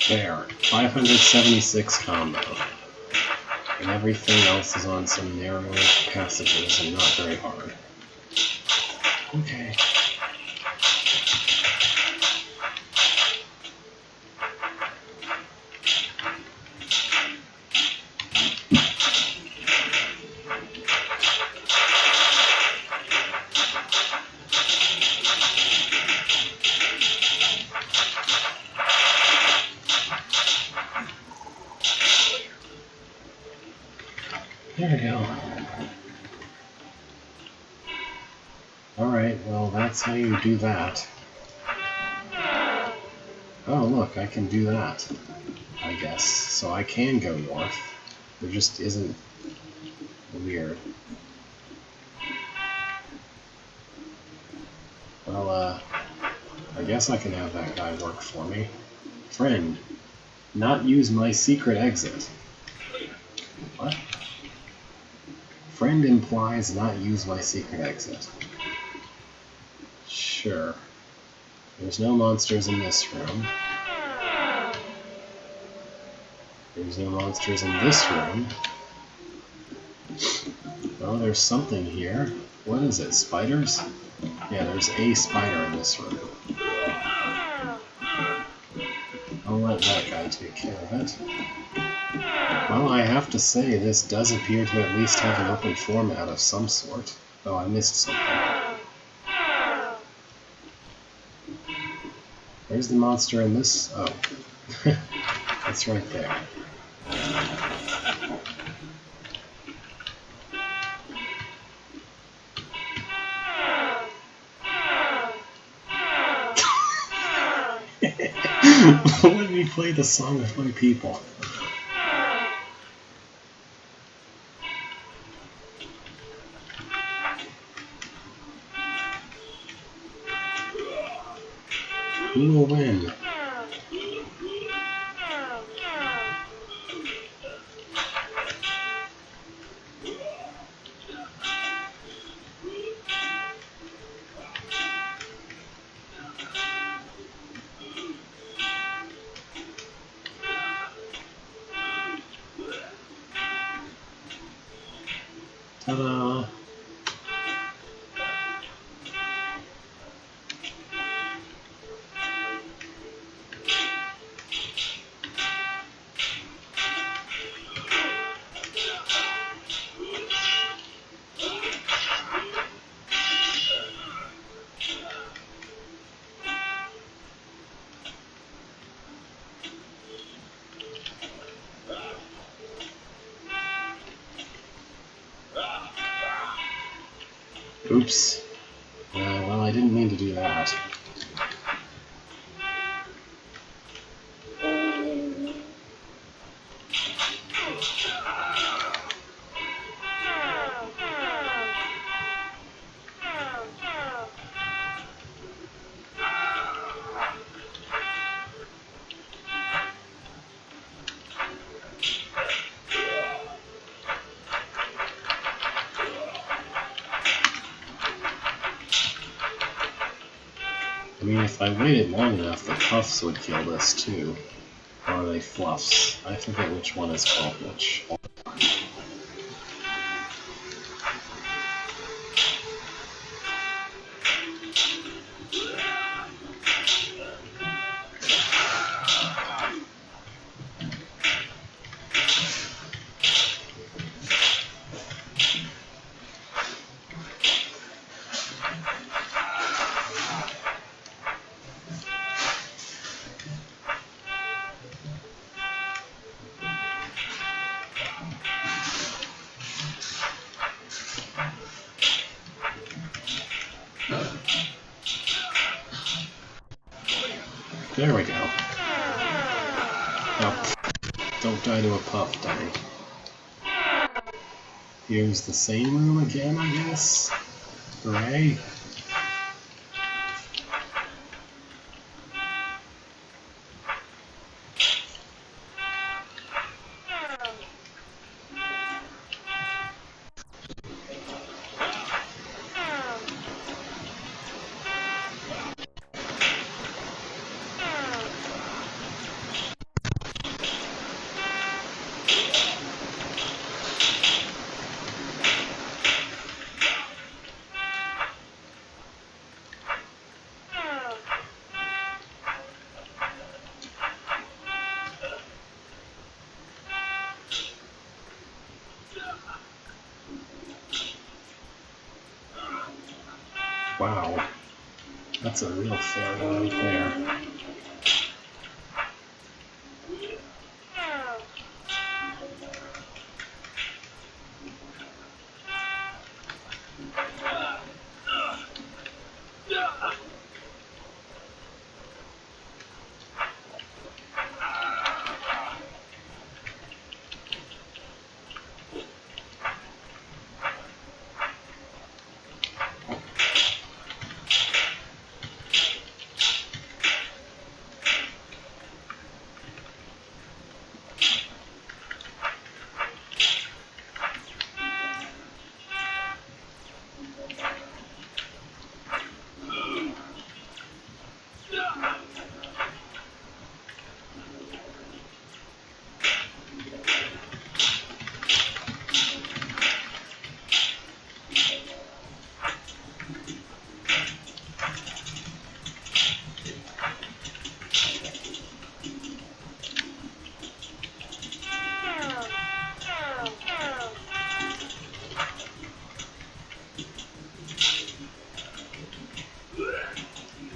A: There, 576 combo. And everything else is on some narrow passages and not very hard. Okay. There we go. Alright, well that's how you do that. Oh look, I can do that, I guess. So I can go north. There just isn't weird. Well, I guess I can have that guy work for me. Friend, not use my secret exit. What? Friend implies not use my secret exit. Sure. There's no monsters in this room. There's no monsters in this room. Oh, there's something here. What is it, spiders? Yeah, there's a spider in this room. I'll let that guy take care of it. Well, I have to say, this does appear to at least have an open format of some sort. Oh, I missed something. Where's the monster in this? Oh. It's right there. Let me play the song with my people. Who will win? Ta-da! Oops. Well, I didn't mean to do that. I mean, if I waited long enough, the puffs would kill this too. Or are they fluffs? I forget which one is called which. There we go. Oh, don't die to a puff, dummy. Here's the same room again, I guess? Hooray. That's a real fair one right there.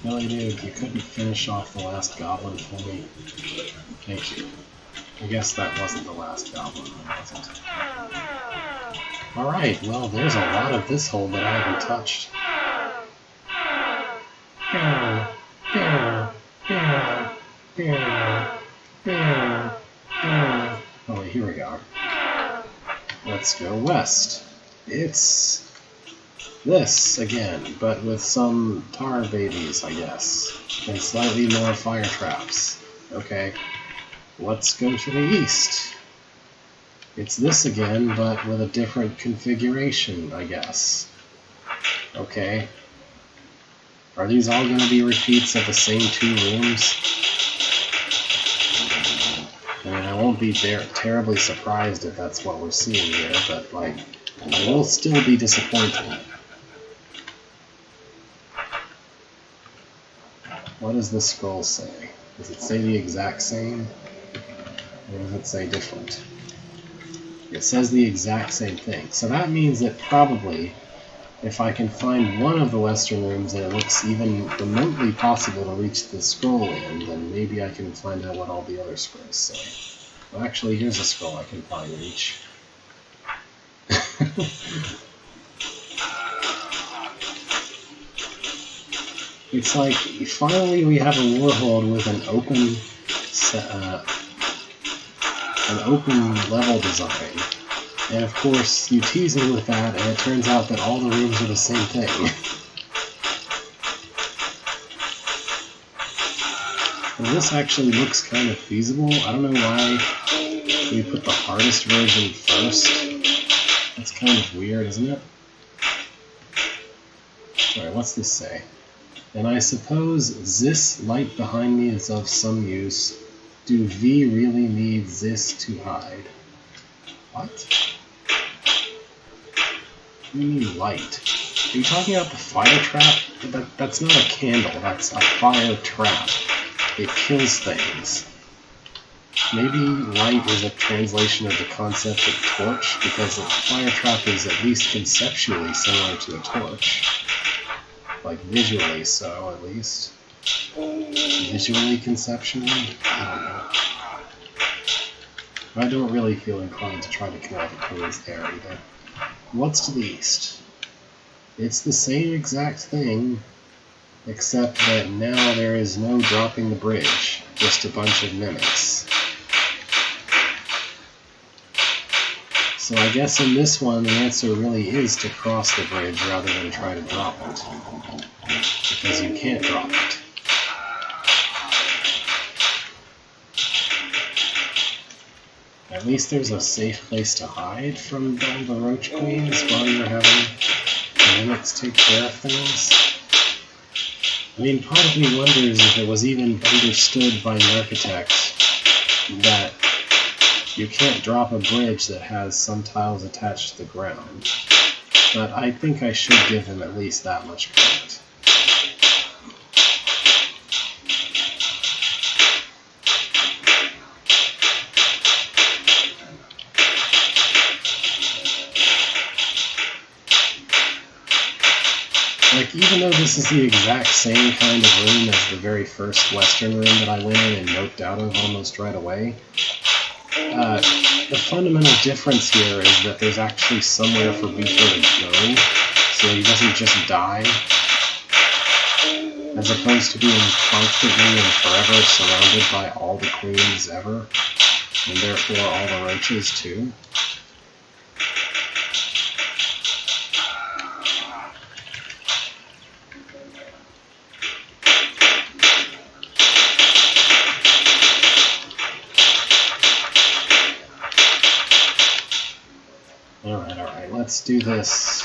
A: Really, dude, you couldn't finish off the last goblin for me? Thank you. I guess that wasn't the last goblin, was it? Alright, well, there's a lot of this hole that I haven't touched. Oh, wait, here we go. Let's go west. It's this again, but with some tar babies, I guess, and slightly more fire traps. Okay, let's go to the east. It's this again, but with a different configuration, I guess. Okay. Are these all going to be repeats of the same 2 rooms? I mean, I won't be terribly surprised if that's what we're seeing here, but, like, I will still be disappointed. What does the scroll say? Does it say the exact same? Or does it say different? It says the exact same thing. So that means that probably, if I can find one of the western rooms that it looks even remotely possible to reach the scroll in, then maybe I can find out what all the other scrolls say. Well, actually, here's a scroll I can probably reach. It's like, finally we have a Warhold with an open level design. And of course, you tease me with that, and it turns out that all the rooms are the same thing. And this actually looks kind of feasible. I don't know why we put the hardest version first. That's kind of weird, isn't it? Alright, what's this say? And I suppose this light behind me is of some use. Do V really need this to hide? What? What do you mean light? Are you talking about the fire trap? That's not a candle, that's a fire trap. It kills things. Maybe light is a translation of the concept of torch, because a fire trap is at least conceptually similar to a torch. Like, visually so, at least. Visually, conceptually? I don't know. I don't really feel inclined to try to kill all the clues there, either. What's to the east? It's the same exact thing, except that now there is no dropping the bridge, just a bunch of mimics. So I guess in this one, the answer really is to cross the bridge rather than try to drop it. Because you can't drop it. At least there's a safe place to hide from all the roach queens while you're having the mimics take care of things. I mean, part of me wonders if it was even understood by an architect that you can't drop a bridge that has some tiles attached to the ground. But I think I should give him at least that much credit. Like, even though this is the exact same kind of room as the very first Western room that I went in and noped out of almost right away, the fundamental difference here is that there's actually somewhere for Beaker to go, so he doesn't just die, as opposed to being constantly and forever surrounded by all the queens ever, and therefore all the roaches too. Alright, let's do this.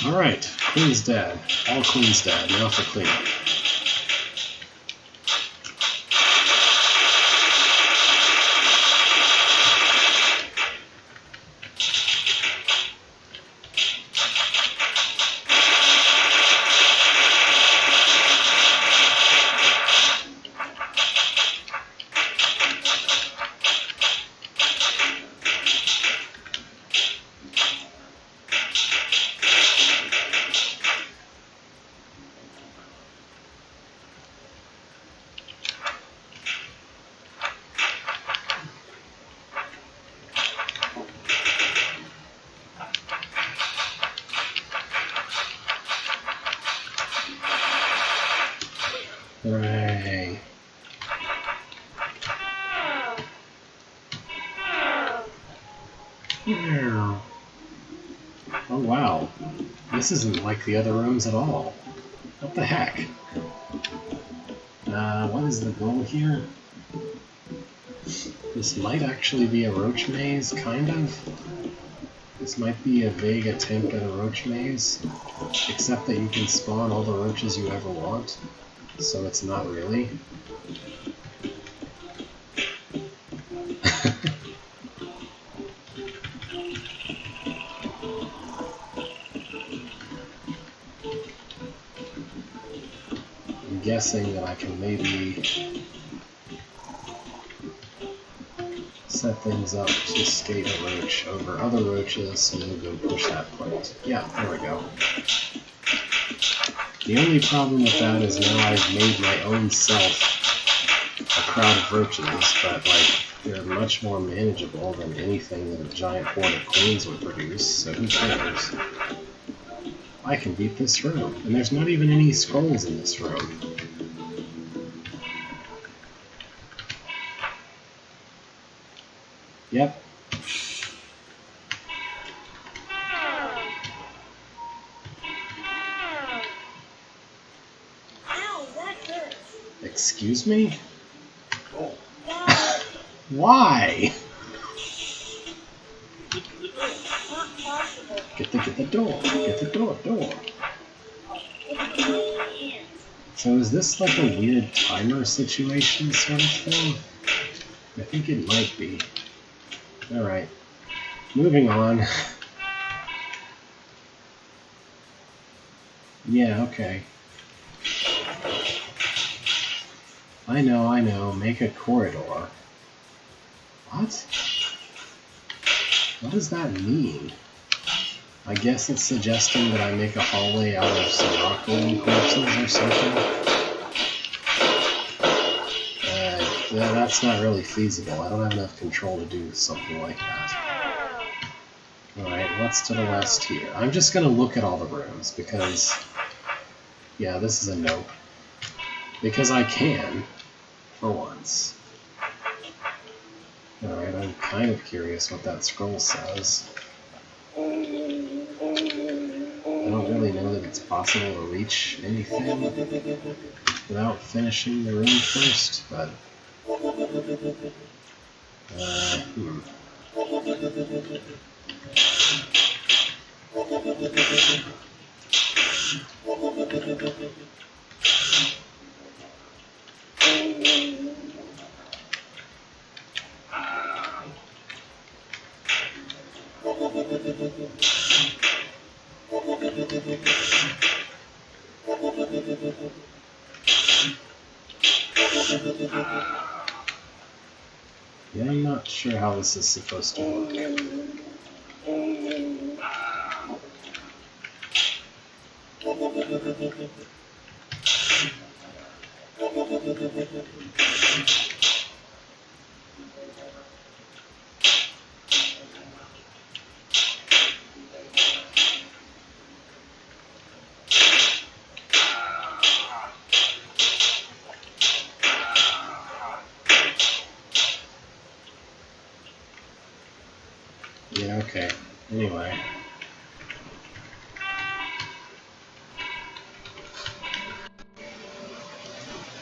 A: Alright, Queen's dead. All Queen's dead. Now for cleanup. Hooray. Oh wow, this isn't like the other rooms at all. What the heck? What is the goal here? This might actually be a roach maze, kind of. This might be a vague attempt at a roach maze, except that you can spawn all the roaches you ever want, so it's not really. guessing that I can maybe set things up to skate a roach over other roaches and then go push that plate. Yeah, there we go. The only problem with that is now I've made my own self a crowd of roaches, but like they're much more manageable than anything that a giant horde of queens would produce, so who cares? I can beat this room, and there's not even any scrolls in this room. Yep.
B: Ow, that hurts.
A: Excuse me? Why?
B: Not possible.
A: Get the door. Get the door. So is this like a weird timer situation sort of thing? I think it might be. Alright. Moving on. Yeah, okay. I know. Make a corridor. What? What does that mean? I guess it's suggesting that I make a hallway out of some rock-laying corpses or something. That's not really feasible. I don't have enough control to do something like that. Alright, what's to the west here? I'm just gonna look at all the rooms, because... yeah, this is a nope. Because I can, for once. Alright, I'm kind of curious what that scroll says. I don't really know that it's possible to reach anything without finishing the room first, but... yeah, I'm not sure how this is supposed to work. Yeah, okay. Anyway.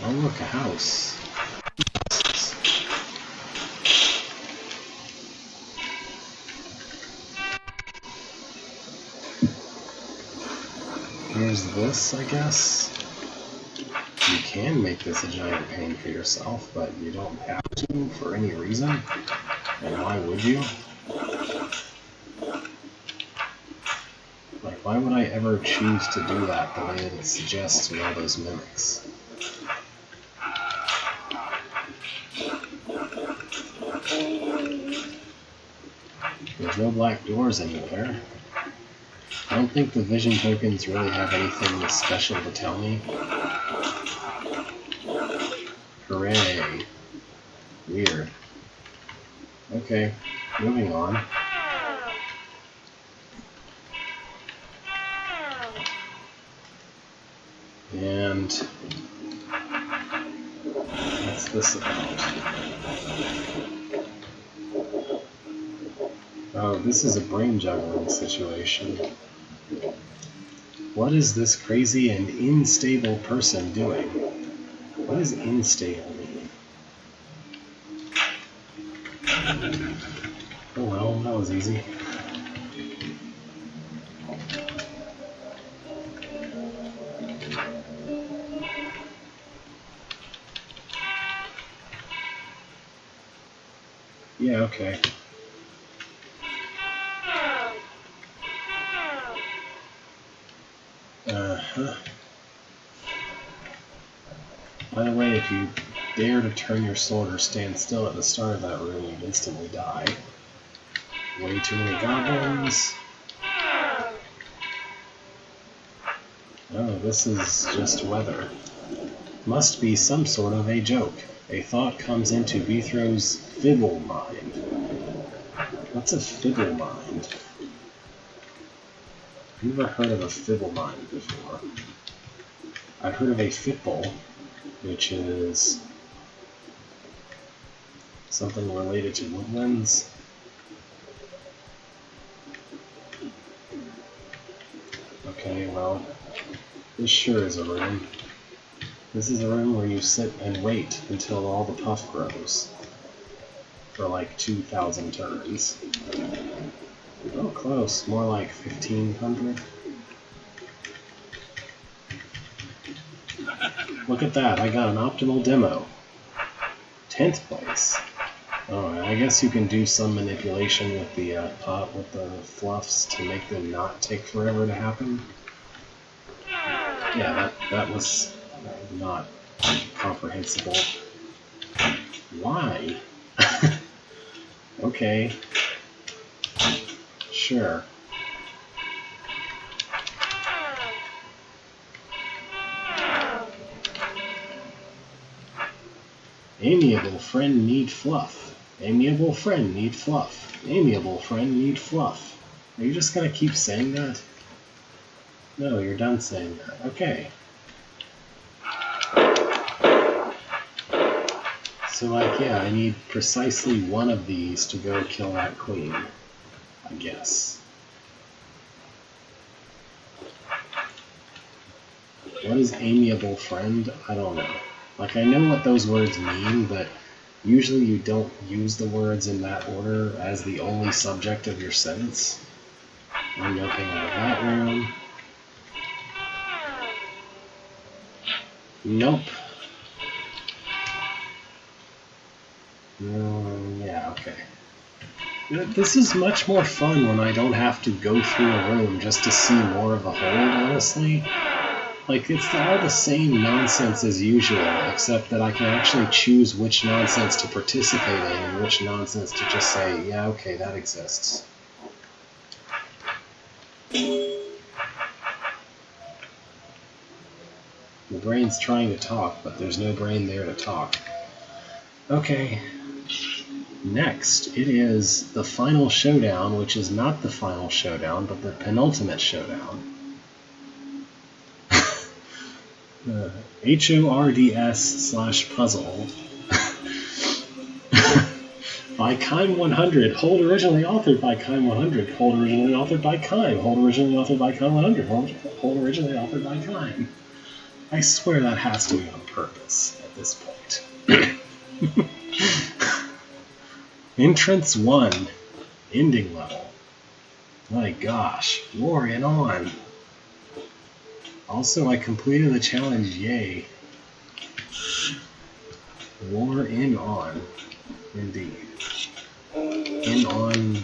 A: Oh, look, a house. Here's this, I guess. You can make this a giant pain for yourself, but you don't have to for any reason. And why would you? Like, why would I ever choose to do that the way that it suggests with all those mimics? There's no black doors anywhere. I don't think the vision tokens really have anything special to tell me. Hooray. Weird. Okay, moving on. And what's this about? Oh, this is a brain juggling situation. What is this crazy and unstable person doing? What does unstable mean? Oh well, that was easy. Yeah, okay. By the way, if you dare to turn your sword or stand still at the start of that room, you'd instantly die. Way too many goblins. Oh, this is just weather. Must be some sort of a joke. A thought comes into Beethro's fibble mind. What's a fibble mind? I've never heard of a fibble mind before. I've heard of a fipple, which is something related to woodlands. Okay, well, this sure is a room. This is a room where you sit and wait until all the puff grows. For like 2,000 turns. Oh, close. More like 1,500. Look at that. I got an optimal demo. 10th place. Oh, I guess you can do some manipulation with the with the fluffs to make them not take forever to happen. Yeah, that was not comprehensible. Why? Okay. Sure. Amiable friend need fluff. Amiable friend need fluff. Amiable friend need fluff. Are you just gonna keep saying that? No, you're done saying that. Okay. So, like, yeah, I need precisely one of these to go kill that queen, I guess. What is amiable friend? I don't know. Like, I know what those words mean, but usually you don't use the words in that order as the only subject of your sentence. I'm looking out of that room. Nope. Yeah, okay. This is much more fun when I don't have to go through a room just to see more of a hold, honestly. Like, it's all the same nonsense as usual, except that I can actually choose which nonsense to participate in and which nonsense to just say, yeah, okay, that exists. The brain's trying to talk, but there's no brain there to talk. Okay. Next, it is the final showdown, which is not the final showdown, but the penultimate showdown. HORDS/puzzle. By Kime100. Hold originally authored by Kime100. Hold originally authored by Kime. Hold originally authored by Kime100. Hold originally authored by Kime. I swear that has to be on purpose at this point. Entrance 1. Ending level. My gosh. War in on. Also, I completed the challenge, yay. War in on. Indeed. In on.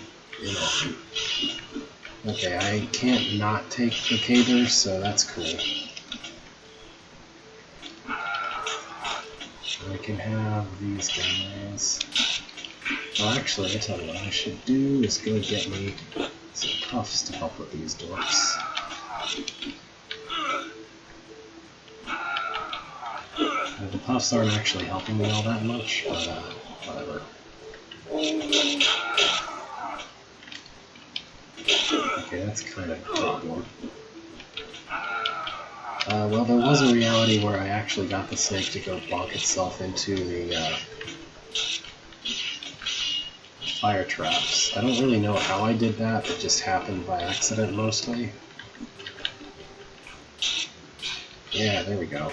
A: Okay, I can't not take the caber, so that's cool. I can have these guys. Well, actually, I tell you what I should do is go get me some puffs to help with these dorks. The puffs aren't actually helping me all that much, but whatever. Okay, that's kind of a problem. Well, there was a reality where I actually got the snake to go bonk itself into the fire traps. I don't really know how I did that, it just happened by accident mostly. Yeah, there we go.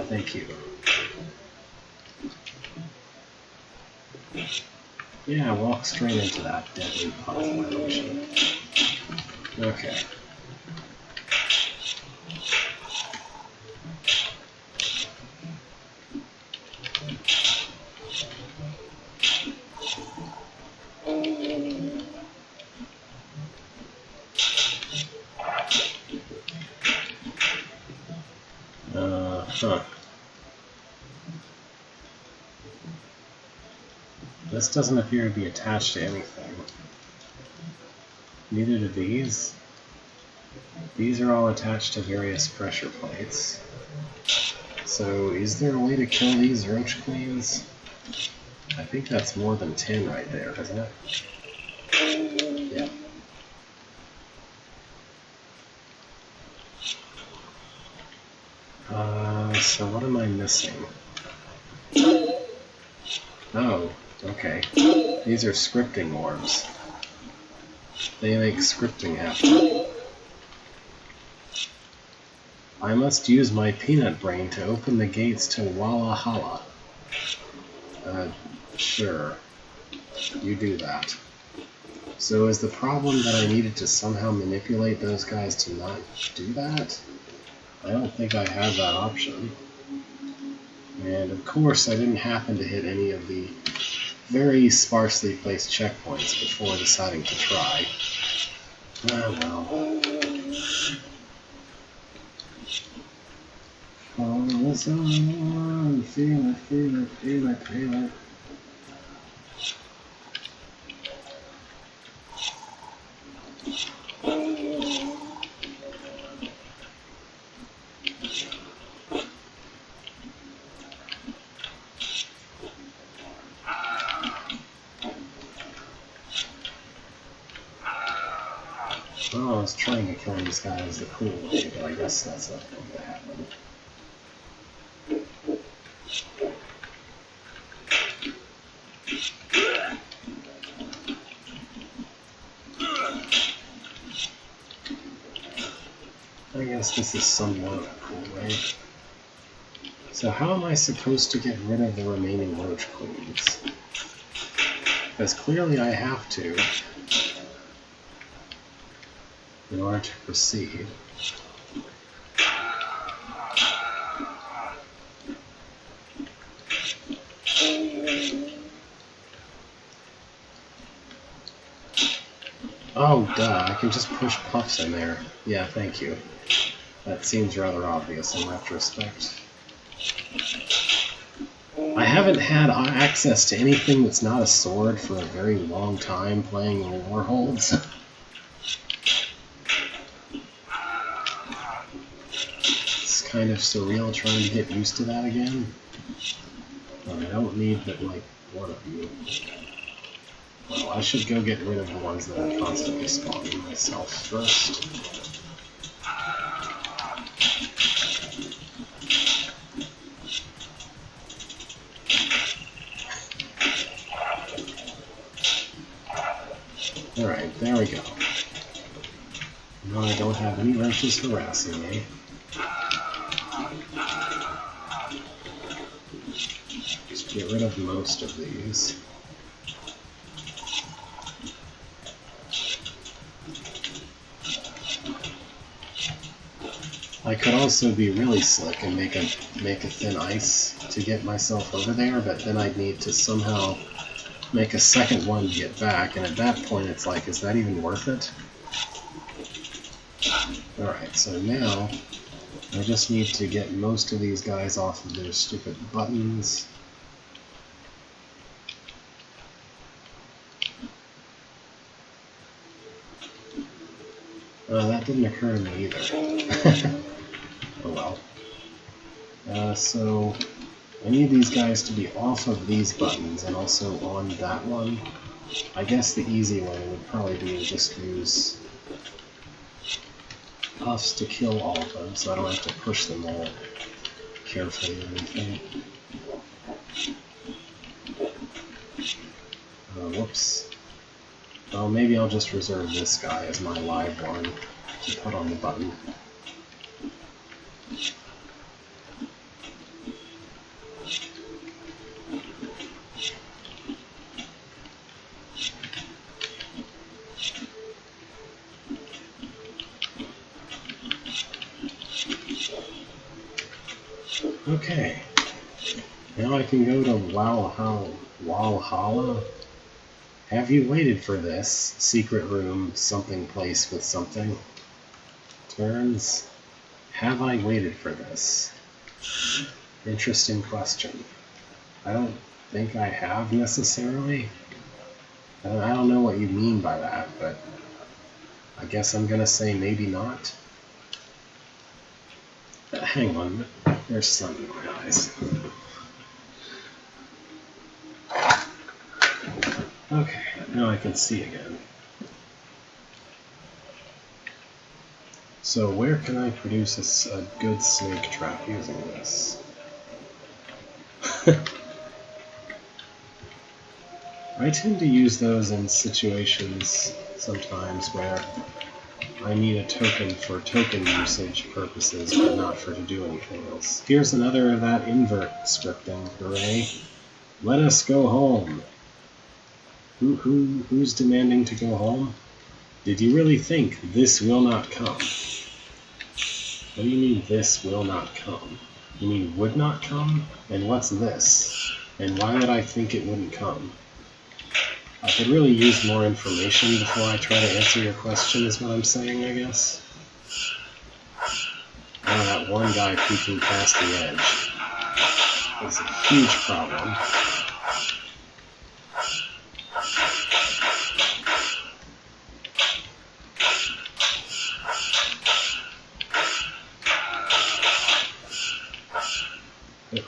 A: thank you. Yeah, walk straight into that deadly pot violation. Okay. Huh. This doesn't appear to be attached to anything. Neither do these. These are all attached to various pressure plates. So, is there a way to kill these roach queens? I think that's more than 10 right there, isn't it? Yeah. So what am I missing? Oh, okay. These are scripting orbs. They make scripting happen. I must use my peanut brain to open the gates to Walhalla. Sure. You do that. So is the problem that I needed to somehow manipulate those guys to not do that? I don't think I have that option. And of course I didn't happen to hit any of the very sparsely placed checkpoints before deciding to try. Ah well. All is on, feel it, feel it, feel it, feel it. Well, I was trying to kill these guys the cool way, but I guess that's not going to happen. I guess this is somewhat of a cool way. So how am I supposed to get rid of the remaining roach queens? Because clearly I have to in order to proceed. Oh, duh, I can just push puffs in there. Yeah, thank you. That seems rather obvious in retrospect. I haven't had access to anything that's not a sword for a very long time playing Warholds. It's kind of surreal trying to get used to that again. I don't need but like one of you. Well, I should go get rid of the ones that are constantly spawning myself first. Alright, there we go. Now I don't have any roaches harassing me. Just get rid of most of these. I could also be really slick and make a thin ice to get myself over there, but then I'd need to somehow make a second one to get back, and at that point it's like, is that even worth it? Alright, so now I just need to get most of these guys off of their stupid buttons. That didn't occur to me either. Oh well. So I need these guys to be off of these buttons and also on that one. I guess the easy way would probably be to just use puffs to kill all of them, so I don't have to push them all carefully or anything. Whoops. Well, maybe I'll just reserve this guy as my live one to put on the button. Okay. Now I can go to Walhalla. Have you waited for this? Secret room, something place with something. Turns. Have I waited for this? Interesting question. I don't think I have necessarily. I don't know what you mean by that, but I guess I'm gonna say maybe not. Hang on, there's sun in my eyes. Okay, now I can see again. So where can I produce a good snake trap using this? I tend to use those in situations sometimes where I need a token for token usage purposes, but not for to do anything else. Here's another of that invert scripting, hooray. Let us go home. Who's demanding to go home? Did you really think this will not come? What do you mean this will not come? You mean would not come? And what's this? And why would I think it wouldn't come? I could really use more information before I try to answer your question is what I'm saying, I guess. Now that one guy peeking past the edge is a huge problem.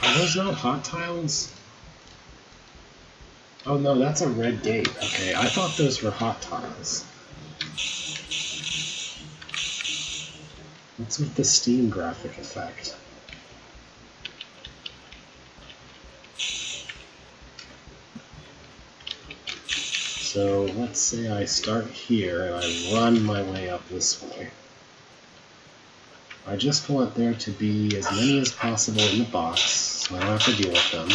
A: Are those not hot tiles? Oh no, that's a red gate. Okay, I thought those were hot tiles. What's with the Steam graphic effect? So let's say I start here and I run my way up this way. I just want there to be as many as possible in the box, so I don't have to deal with them,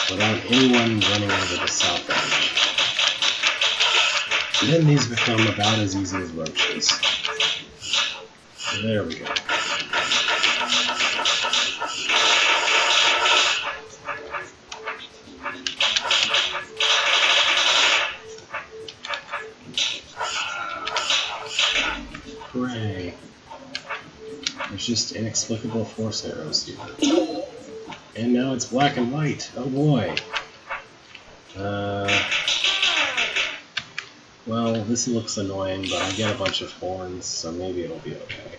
A: without anyone running over the south edge. And then these become about as easy as roaches. So there we go. Hooray. There's just inexplicable force arrows here. And now it's black and white. Oh boy. Well, this looks annoying, but I get a bunch of horns, so maybe it'll be okay.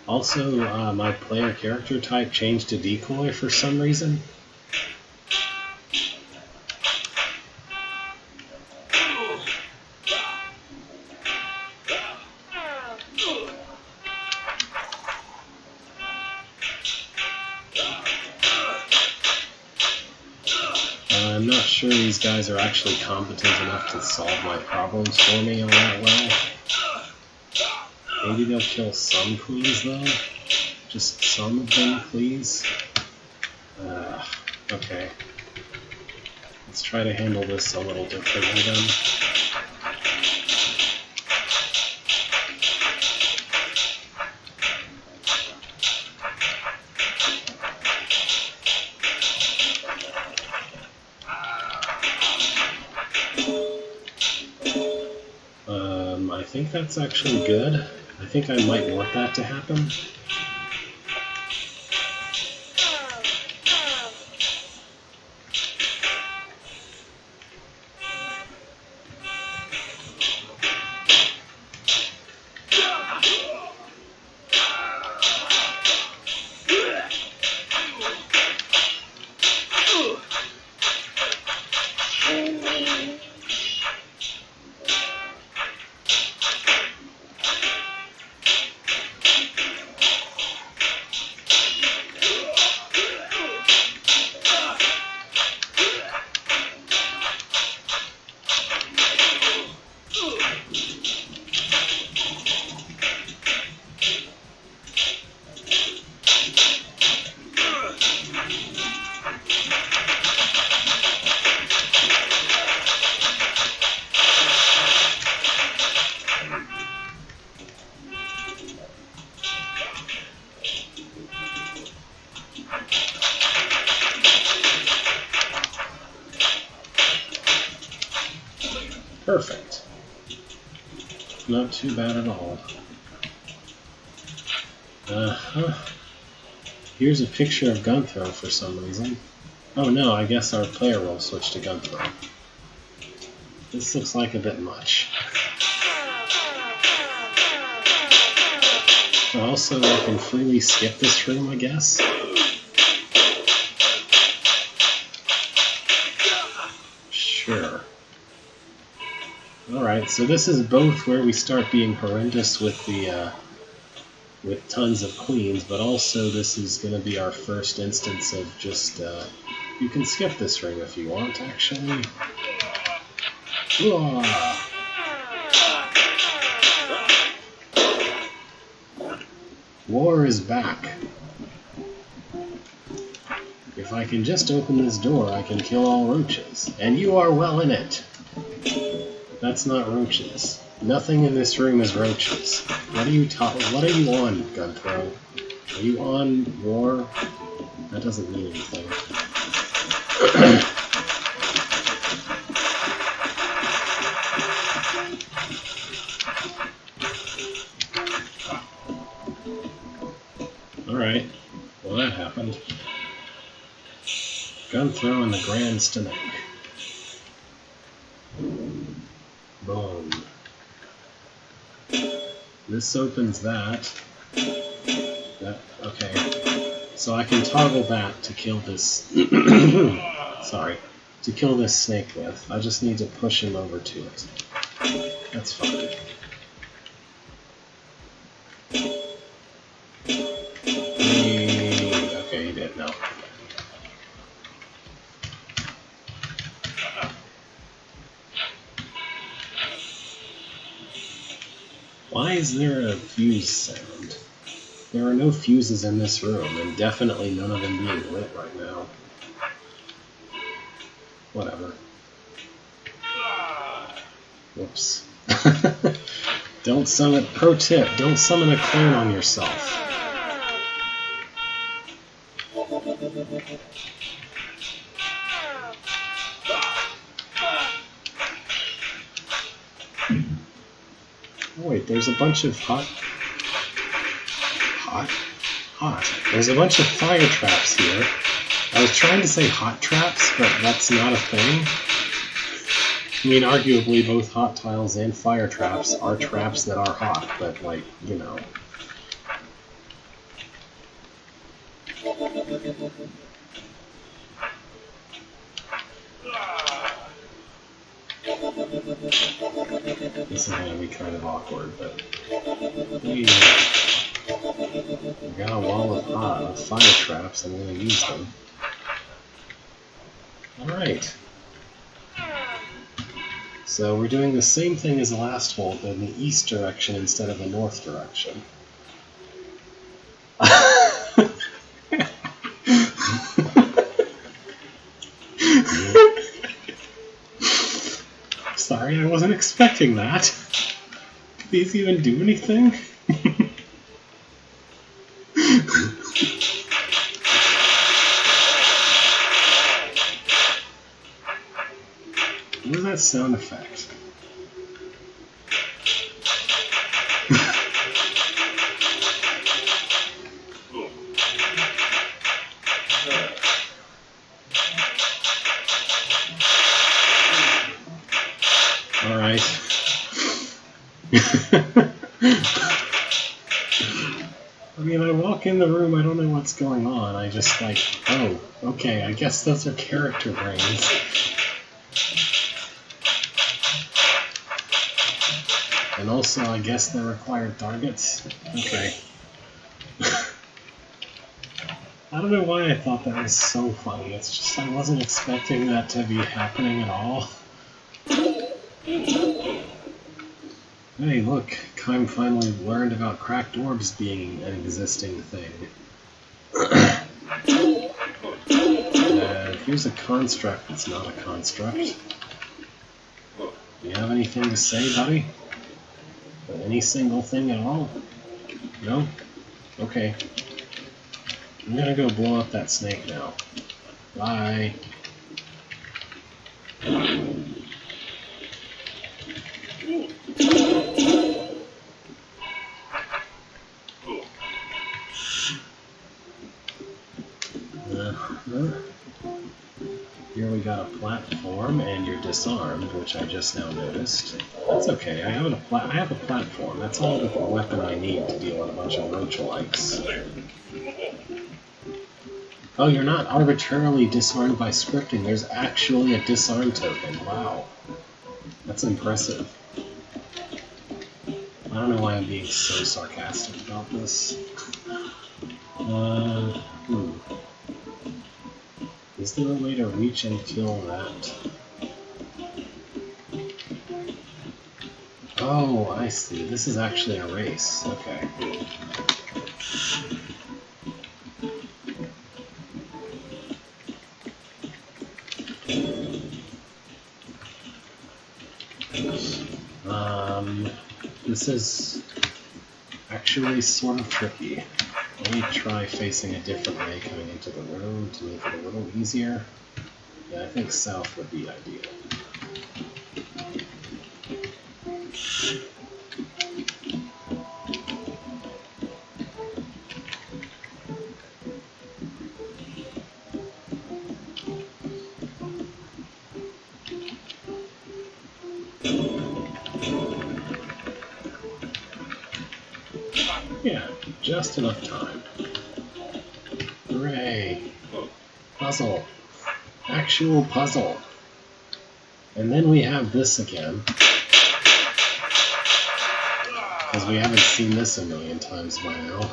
A: Also, my player character type changed to decoy for some reason. I'm not sure these guys are actually competent enough to solve my problems for me all that well. Maybe they'll kill some queens though? Just some of them, please? Okay. Let's try to handle this a little differently then. I think that's actually good. I think I might want that to happen. perfect. Not too bad at all. Here's a picture of Gunthrow for some reason. Oh no, I guess our player will switch to Gunthrow. This looks like a bit much. Also, I can freely skip this room, I guess. Sure. Alright, so this is both where we start being horrendous with the with tons of queens, but also this is going to be our first instance of just you can skip this ring if you want, actually. Whoa. War is back. If I can just open this door, I can kill all roaches. And you are well in it. That's not roaches. Nothing in this room is roaches. What are you on, Gunthrow? Are you on war? That doesn't mean anything. Alright. Well, that happened. Gunthrow and the Grand Stomach. Boom. This opens that. Okay. So I can toggle that to kill this. Sorry. To kill this snake with. I just need to push him over to it. That's fine. Okay, he did. No. Why is there a fuse sound? There are no fuses in this room, and definitely none of them being lit right now. Whatever. Whoops. Don't summon... Pro tip, don't summon a clone on yourself. Oh wait, there's a bunch of hot. There's a bunch of fire traps here. I was trying to say hot traps, but that's not a thing. I mean, arguably both hot tiles and fire traps are traps that are hot, but like, you know. This is going to be kind of awkward, but we got a wall of fire traps. I'm going to use them. Alright. So we're doing the same thing as the last hole, but in the east direction instead of the north direction. Sorry, I wasn't expecting that. Did these even do anything? What was that sound effect? Alright. I mean, I walk in the room, I don't know what's going on. I just like, oh, okay, I guess those are character brains. And also, I guess they're required targets. Okay. I don't know why I thought that was so funny. It's just I wasn't expecting that to be happening at all. Hey, look, Kime finally learned about cracked orbs being an existing thing. Here's a construct that's not a construct. Do you have anything to say, buddy? Any single thing at all? No? Okay. I'm gonna go blow up that snake now. Bye. Here we got a platform, and you're disarmed, which I just now noticed. That's okay. I have a platform. That's all the weapon I need to deal with a bunch of roach-likes. Oh, you're not arbitrarily disarmed by scripting. There's actually a disarm token. Wow. That's impressive. I don't know why I'm being so sarcastic about this. Is there a way to reach and kill that? Oh, I see. This is actually a race. Okay. This is actually sort of tricky. Let me try facing a different way coming into the room to make it a little easier. Yeah, I think south would be ideal. Yeah, just enough time. Hooray! Puzzle. Actual puzzle. And then we have this again. Because we haven't seen this a million times by now.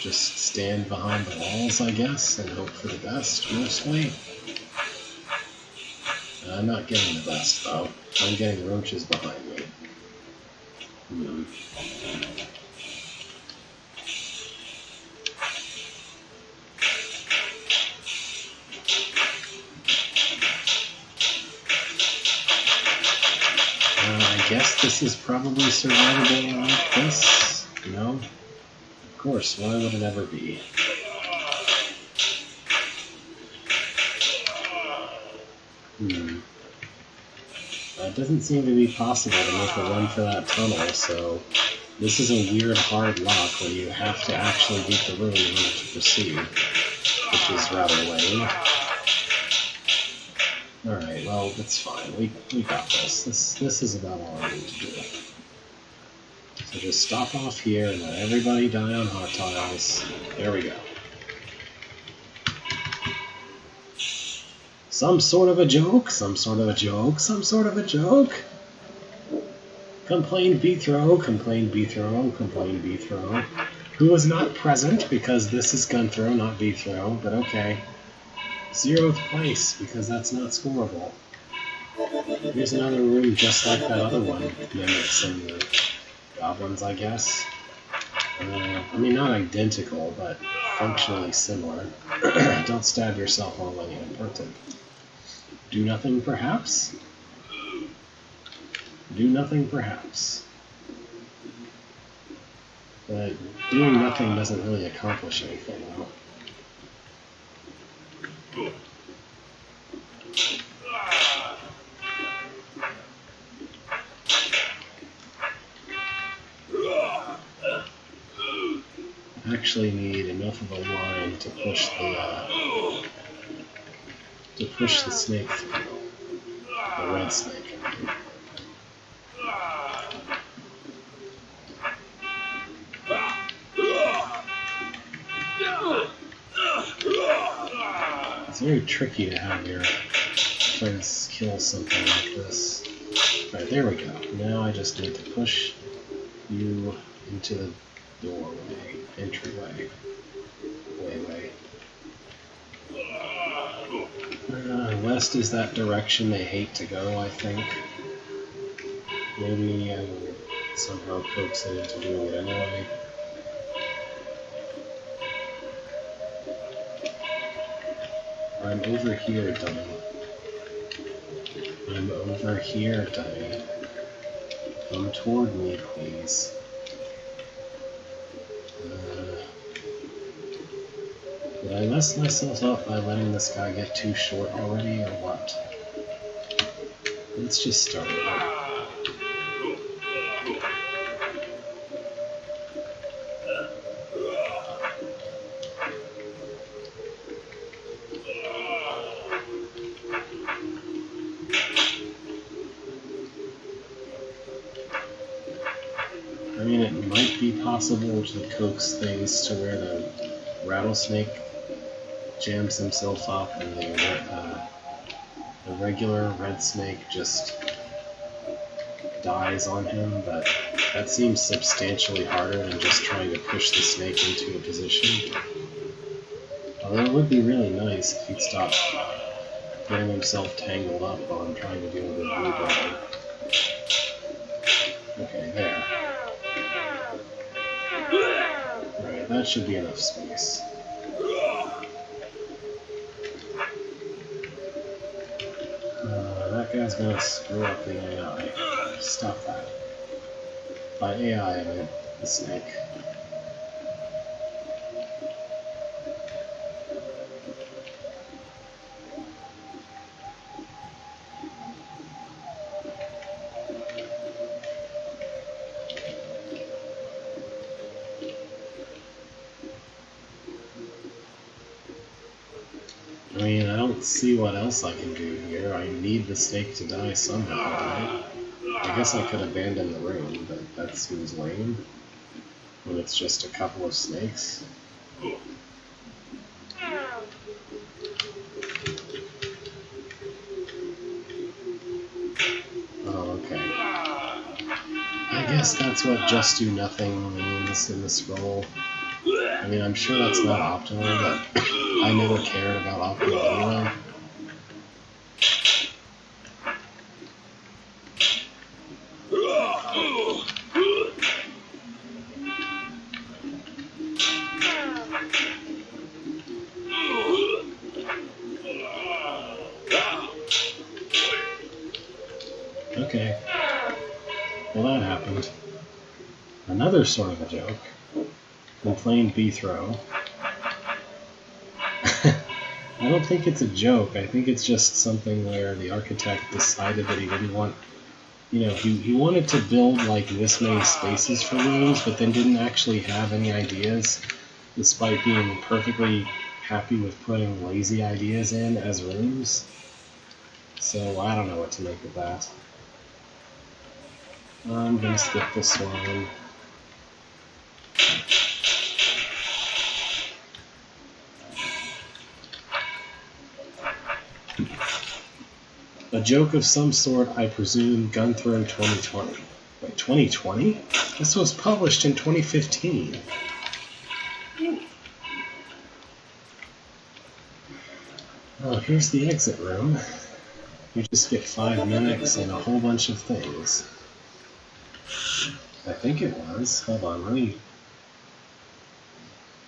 A: Just stand behind the walls, I guess, and hope for the best, mostly. I'm not getting the best, though. I'm getting roaches behind me. I guess this is probably survivable like this. No? Of course, why would it ever be? It doesn't seem to be possible to make a run for that tunnel, so this is a weird hard lock where you have to actually beat the room in order to proceed, which is rather lame. Alright, well, it's fine. We got this. This is about all I need to do. So just stop off here and let everybody die on hot tiles. There we go. Some sort of a joke, some sort of a joke, some sort of a joke. Complain Beathrow, complain Beathrow, complain Beathrow. Who was not present because this is Gunthrow, not Beathrow, but okay. 0th place because that's not scoreable. Here's another room just like that other one. Mimics and the goblins, I guess. I mean, not identical, but functionally similar. Don't stab yourself while laying important. Do nothing, perhaps? Do nothing, perhaps. But doing nothing doesn't really accomplish anything, though. Actually need enough of a line to push the snake through. The red snake, I mean. It's very tricky to have your friends kill something like this. Alright, there we go. Now I just need to push you into the doorway, entryway, wayway. West is that direction they hate to go, I think. Maybe I will somehow coax it into doing it anyway. I'm over here, dummy. I'm over here, dummy. Come toward me, please. Did I mess myself up by letting this guy get too short already, or what? Let's just start it. mean, it might be possible to coax things to where the rattlesnake jams himself up and the regular red snake just dies on him, but that seems substantially harder than just trying to push the snake into a position. Although it would be really nice if he'd stop getting himself tangled up while I'm trying to deal with a blue brother. Okay, there. Right, that should be enough space. That guy's gonna screw up the AI. Stop that. By AI, I meant the snake. I mean, I don't see what else I can do here. I need the snake to die somehow, right? I guess I could abandon the room, but that seems lame when it's just a couple of snakes. Oh, okay. I guess that's what just do nothing means in the scroll. I mean, I'm sure that's not optimal, but I never cared about optimal anyway. Okay. Well, that happened. Another sort of a joke. Complained Beethrow. I don't think it's a joke. I think it's just something where the architect decided that he didn't want, you know, he wanted to build like this many spaces for rooms, but then didn't actually have any ideas, despite being perfectly happy with putting lazy ideas in as rooms. So I don't know what to make of that. I'm gonna skip this one. A joke of some sort, I presume. Gunthrow 2020. Wait, 2020? This was published in 2015. Oh, here's the exit room. You just get 5 mimics and a whole bunch of things. I think it was. Hold on, let me...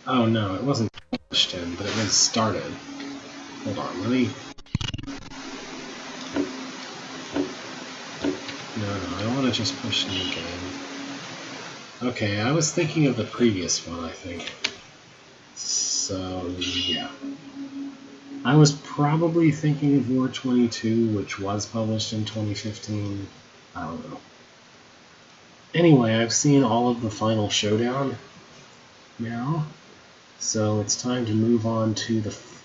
A: Oh no, it wasn't published in, but it was started. Hold on, let me... No, I don't want to just push new game. Okay, I was thinking of the previous one, I think. So, yeah. I was probably thinking of War 22, which was published in 2015. I don't know. Anyway, I've seen all of the Final Showdown now, so it's time to move on to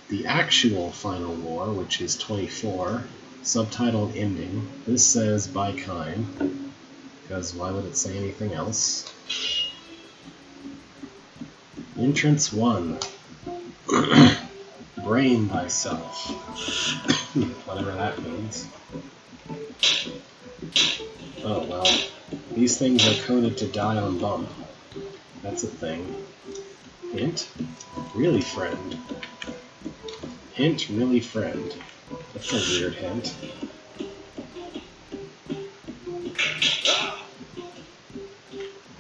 A: the actual Final War, which is 24, subtitled Ending. This says By Kind, because why would it say anything else? Entrance 1. Brain thyself. Whatever that means. Oh well. These things are coded to die on bump. That's a thing. Hint? Really friend. Hint, really friend. That's a weird hint.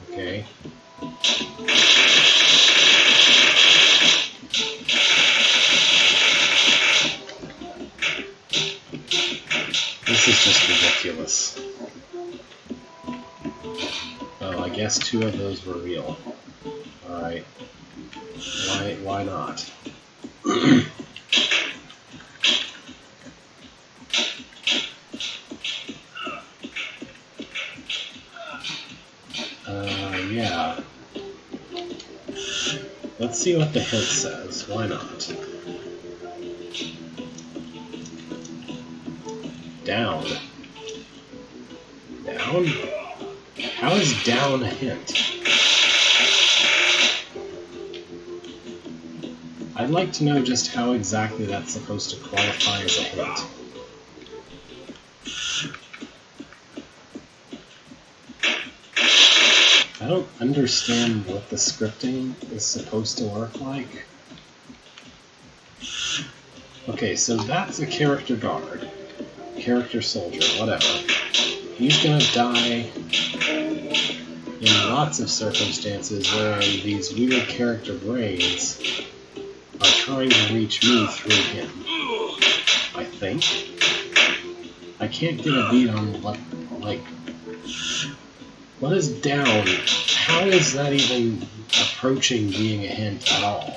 A: Okay. This is just ridiculous. Oh, I guess 2 of those were real. Alright. Why not? Yeah. Let's see what the hint says. Why not? Down. Down? How is down a hint? I'd like to know just how exactly that's supposed to qualify as a hint. I don't understand what the scripting is supposed to work like. Okay, so that's a character guard, character soldier, whatever. He's gonna die in lots of circumstances where these weird character brains are trying to reach me through him. I think. I can't get a beat on what, like, what is down? How is that even approaching being a hint at all?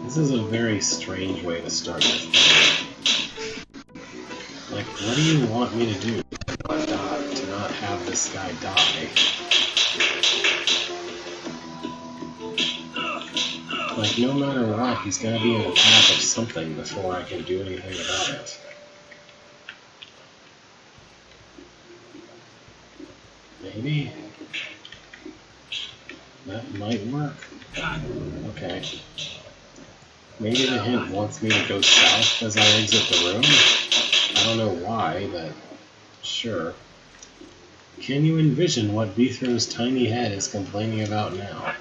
A: This is a very strange way to start this thing. Like, what do you want me to do to not have this guy die? Like, no matter what, he's gotta be in the path of something before I can do anything about it. Maybe? That might work. Okay. Maybe the hint wants me to go south as I exit the room? I don't know why, but sure. Can you envision what Beethro's tiny head is complaining about now?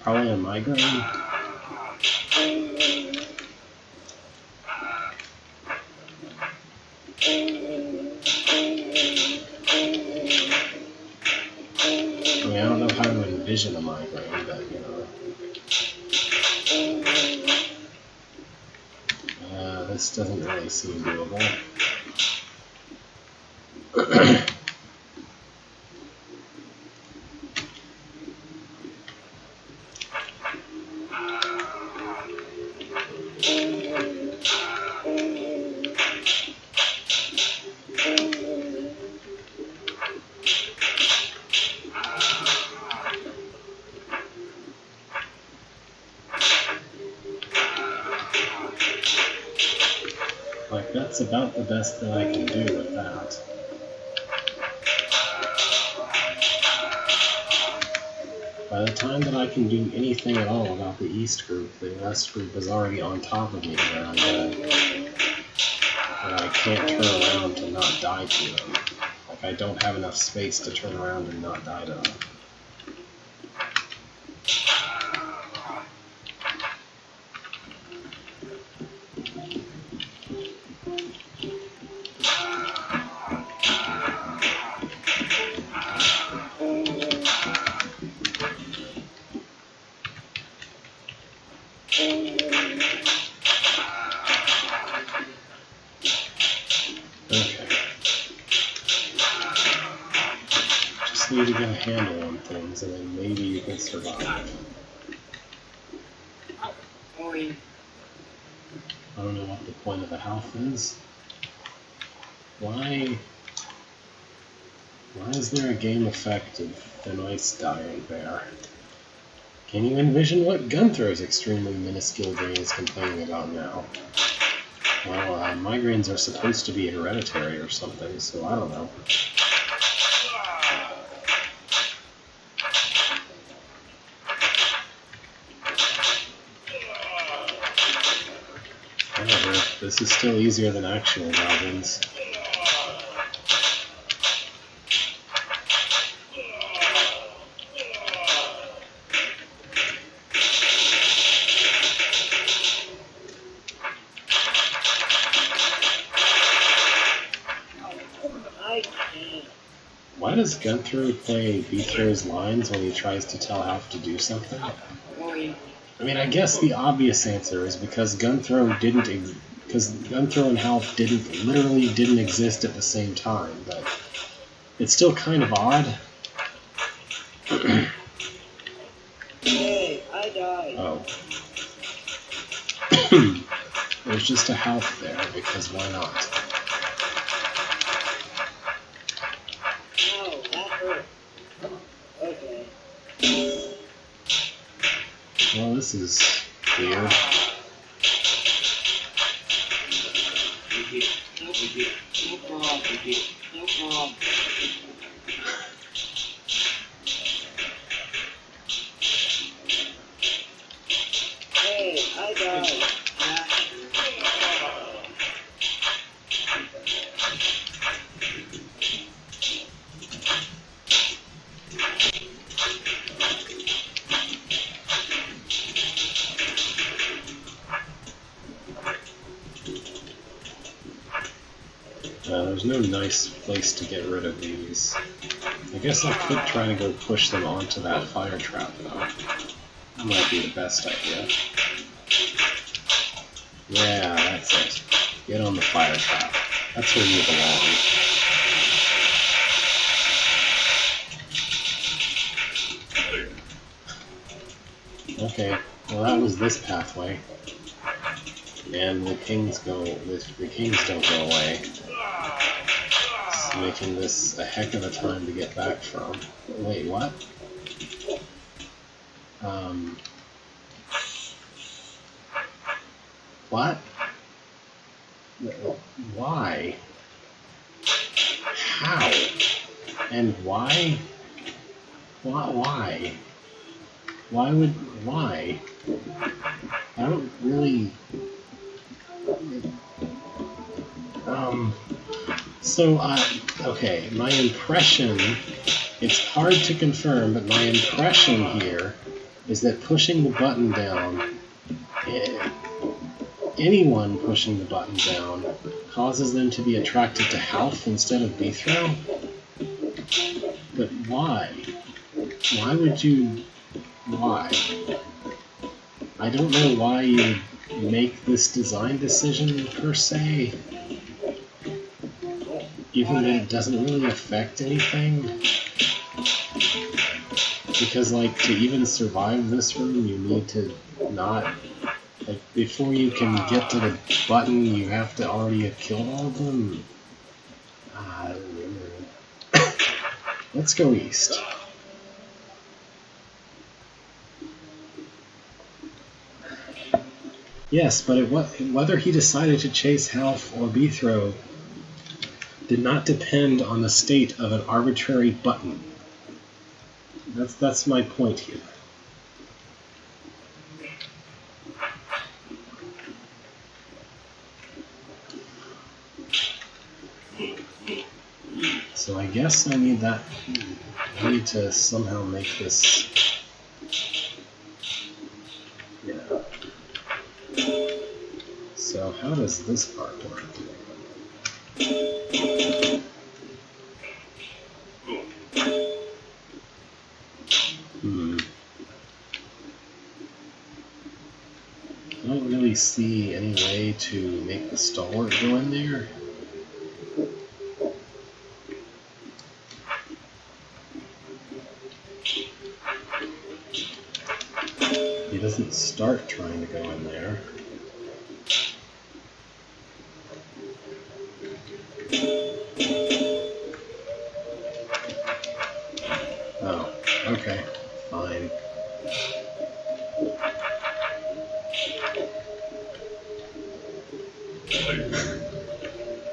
A: Probably a migraine? I mean, I don't know how to envision a migraine, but you know. This doesn't really seem doable. Like, that's about the best that I can do with that. By the time that I can do anything at all about the East group, the West group is already on top of me where I'm dead. And I can't turn around to not die to them. Like, I don't have enough space to turn around and not die to them. Need to get a handle on things, and then maybe you can survive. I don't know what the point of the health is. Why is there a game effect of the ice dying there? Can you envision what Gunther's extremely minuscule brain is complaining about now? Well, migraines are supposed to be hereditary or something, so I don't know. This is still easier than actual goblins. Why does Gunther play Beethro's lines when he tries to tell Half to do something? I mean, I guess the obvious answer is because Gunther and Half literally didn't exist at the same time, but it's still kind of odd. Oh. There's just a health there, because why not?
B: Ow, that hurt. Okay.
A: Well, this is weird.
B: No problem. No problem. Hey, I died.
A: There's no nice place to get rid of these. I guess I could try to go push them onto that fire trap, though. That might be the best idea. Yeah, that's it. Get on the fire trap. That's where you belong. Okay, well that was this pathway. And the kings don't go away. It's making this a heck of a time to get back from. Wait, what? What? Why? How? And why? Why? Why? I don't really... okay, my impression, it's hard to confirm, but my impression here is that pushing the button down, anyone pushing the button down, causes them to be attracted to health instead of Beethro? But why? Why would you... why? I don't know why you would make this design decision, per se. Even though it doesn't really affect anything. Because, like, to even survive this room, you need to not... like, before you can get to the button, you have to already have killed all of them. I don't remember. Let's go east. Yes, but whether he decided to chase Half or Beethro did not depend on the state of an arbitrary button. That's my point here. So I guess I need to somehow make this... yeah. So how does this part work? I don't really see any way to make the stalwart go in there. He doesn't start trying to go in there. Oh, okay, fine.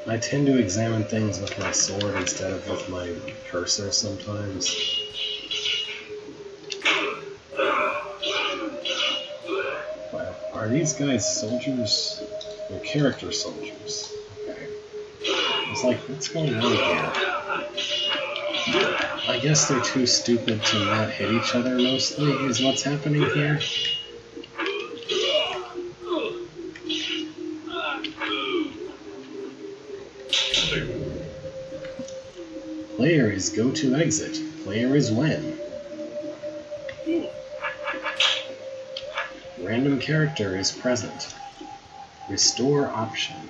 A: I tend to examine things with my sword instead of with my cursor sometimes. Wow. Are these guys soldiers? They're character soldiers. Okay. It's like, what's going on here? I guess they're too stupid to not hit each other mostly, is what's happening here. Player is go to exit. Player is win. Random character is present. Restore option.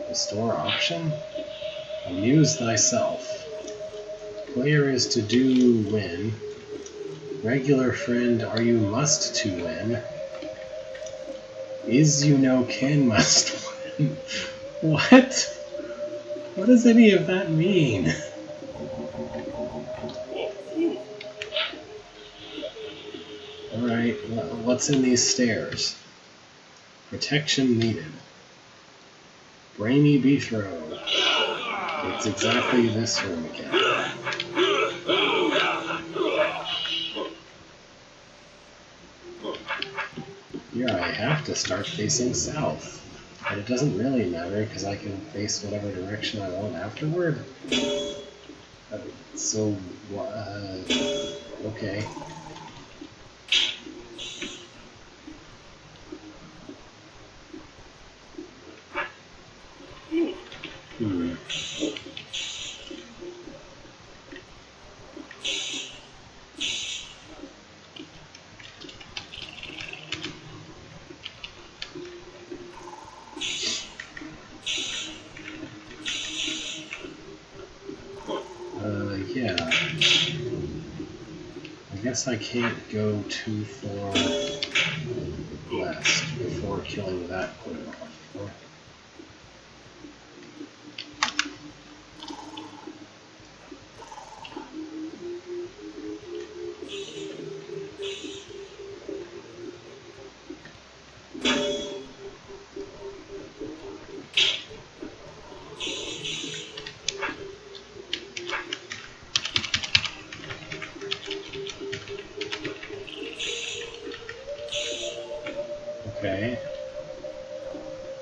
A: Restore option? Amuse thyself. Player is to do win. Regular friend, are you must to win? Is you know can must win? What? What does any of that mean? Alright, what's in these stairs? Protection needed. Brainy Beethrow. It's exactly this room again. Here I have to start facing south. But it doesn't really matter because I can face whatever direction I want afterward. So, okay. Yeah. I guess I can't go too far west before killing that one off. Okay.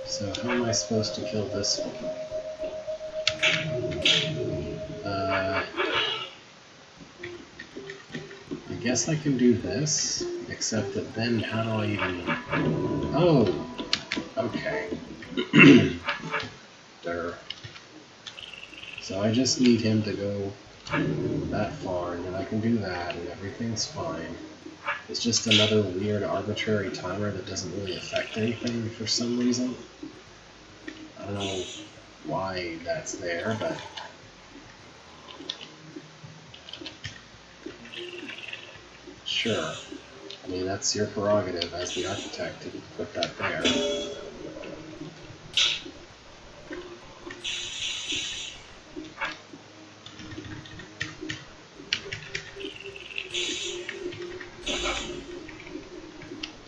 A: So how am I supposed to kill this one? I guess I can do this, except that then how do I even... Oh! Okay. There. So I just need him to go that far, and then I can do that, and everything's fine. It's just another weird arbitrary timer that doesn't really affect anything for some reason. I don't know why that's there, but... Sure. I mean, that's your prerogative as the architect to put that there.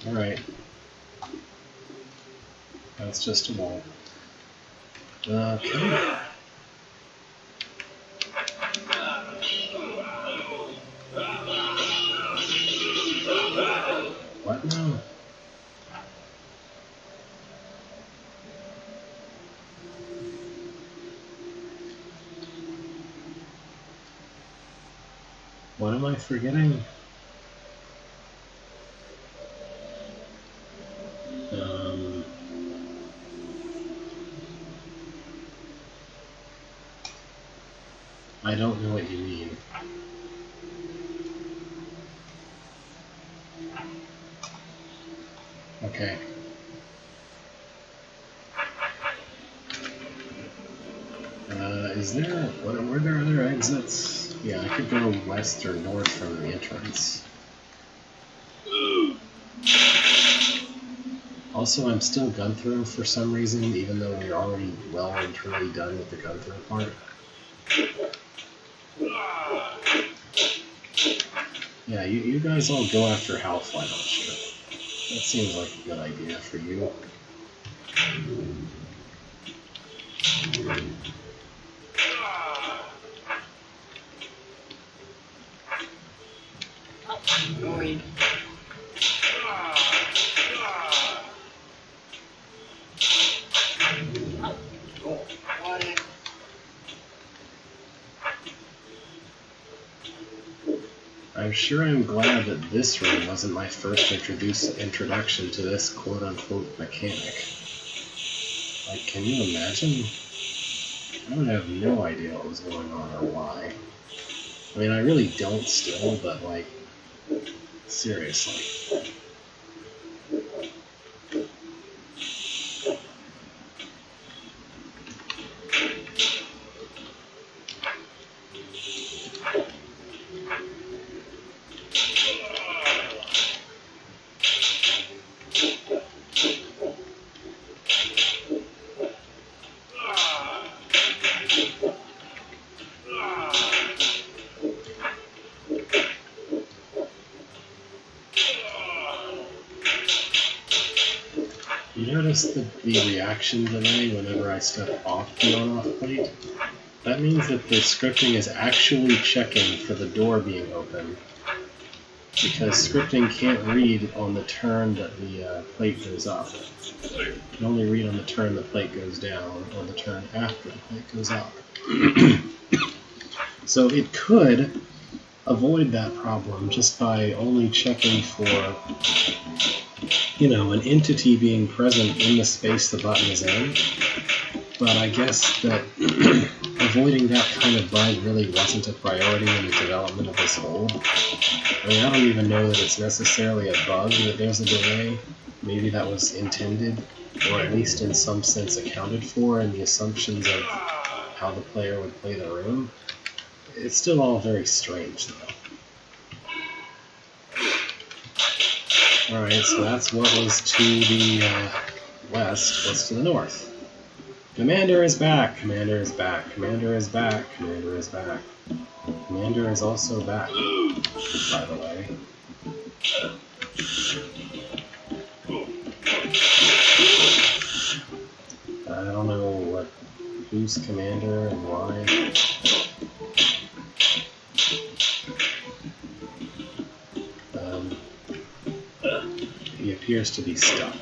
A: Alright. That's just a wall. Okay. What now? What am I forgetting? I don't know what you mean. Okay. Is there... Were there other exits? Yeah, I could go west or north from the entrance. Also, I'm still gun through for some reason, even though we're already well and truly done with the gun throw part. Yeah, you guys all go after Half, why don't you? That seems like a good idea for you.
B: Going. Oh, got it.
A: I'm sure I'm glad that this room wasn't my first introduction to this quote-unquote mechanic. Like, can you imagine? I would have no idea what was going on or why. I mean, I really don't still, but like, seriously. You notice the reaction delay whenever I step off the on-off plate? That means that the scripting is actually checking for the door being open, because scripting can't read on the turn that the plate goes up. It can only read on the turn the plate goes down, or the turn after the plate goes up. So it could avoid that problem just by only checking for, an entity being present in the space the button is in. But I guess that avoiding that kind of bug really wasn't a priority in the development of this hold. I mean, I don't even know that it's necessarily a bug that there's a delay. Maybe that was intended, or at least in some sense accounted for in the assumptions of how the player would play the room. It's still all very strange, though. Alright, so that's what was to the west. What's to the north? Commander is back! Commander is back! Commander is back! Commander is back! Commander is also back, by the way. I don't know who's commander and why. He appears to be stuck.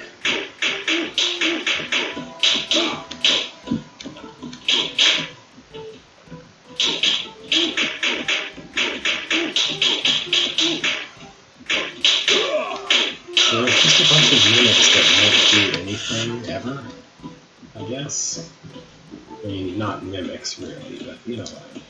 A: So there's just a bunch of units that won't do anything ever, I guess. I mean, not mimics really, but you know what I mean.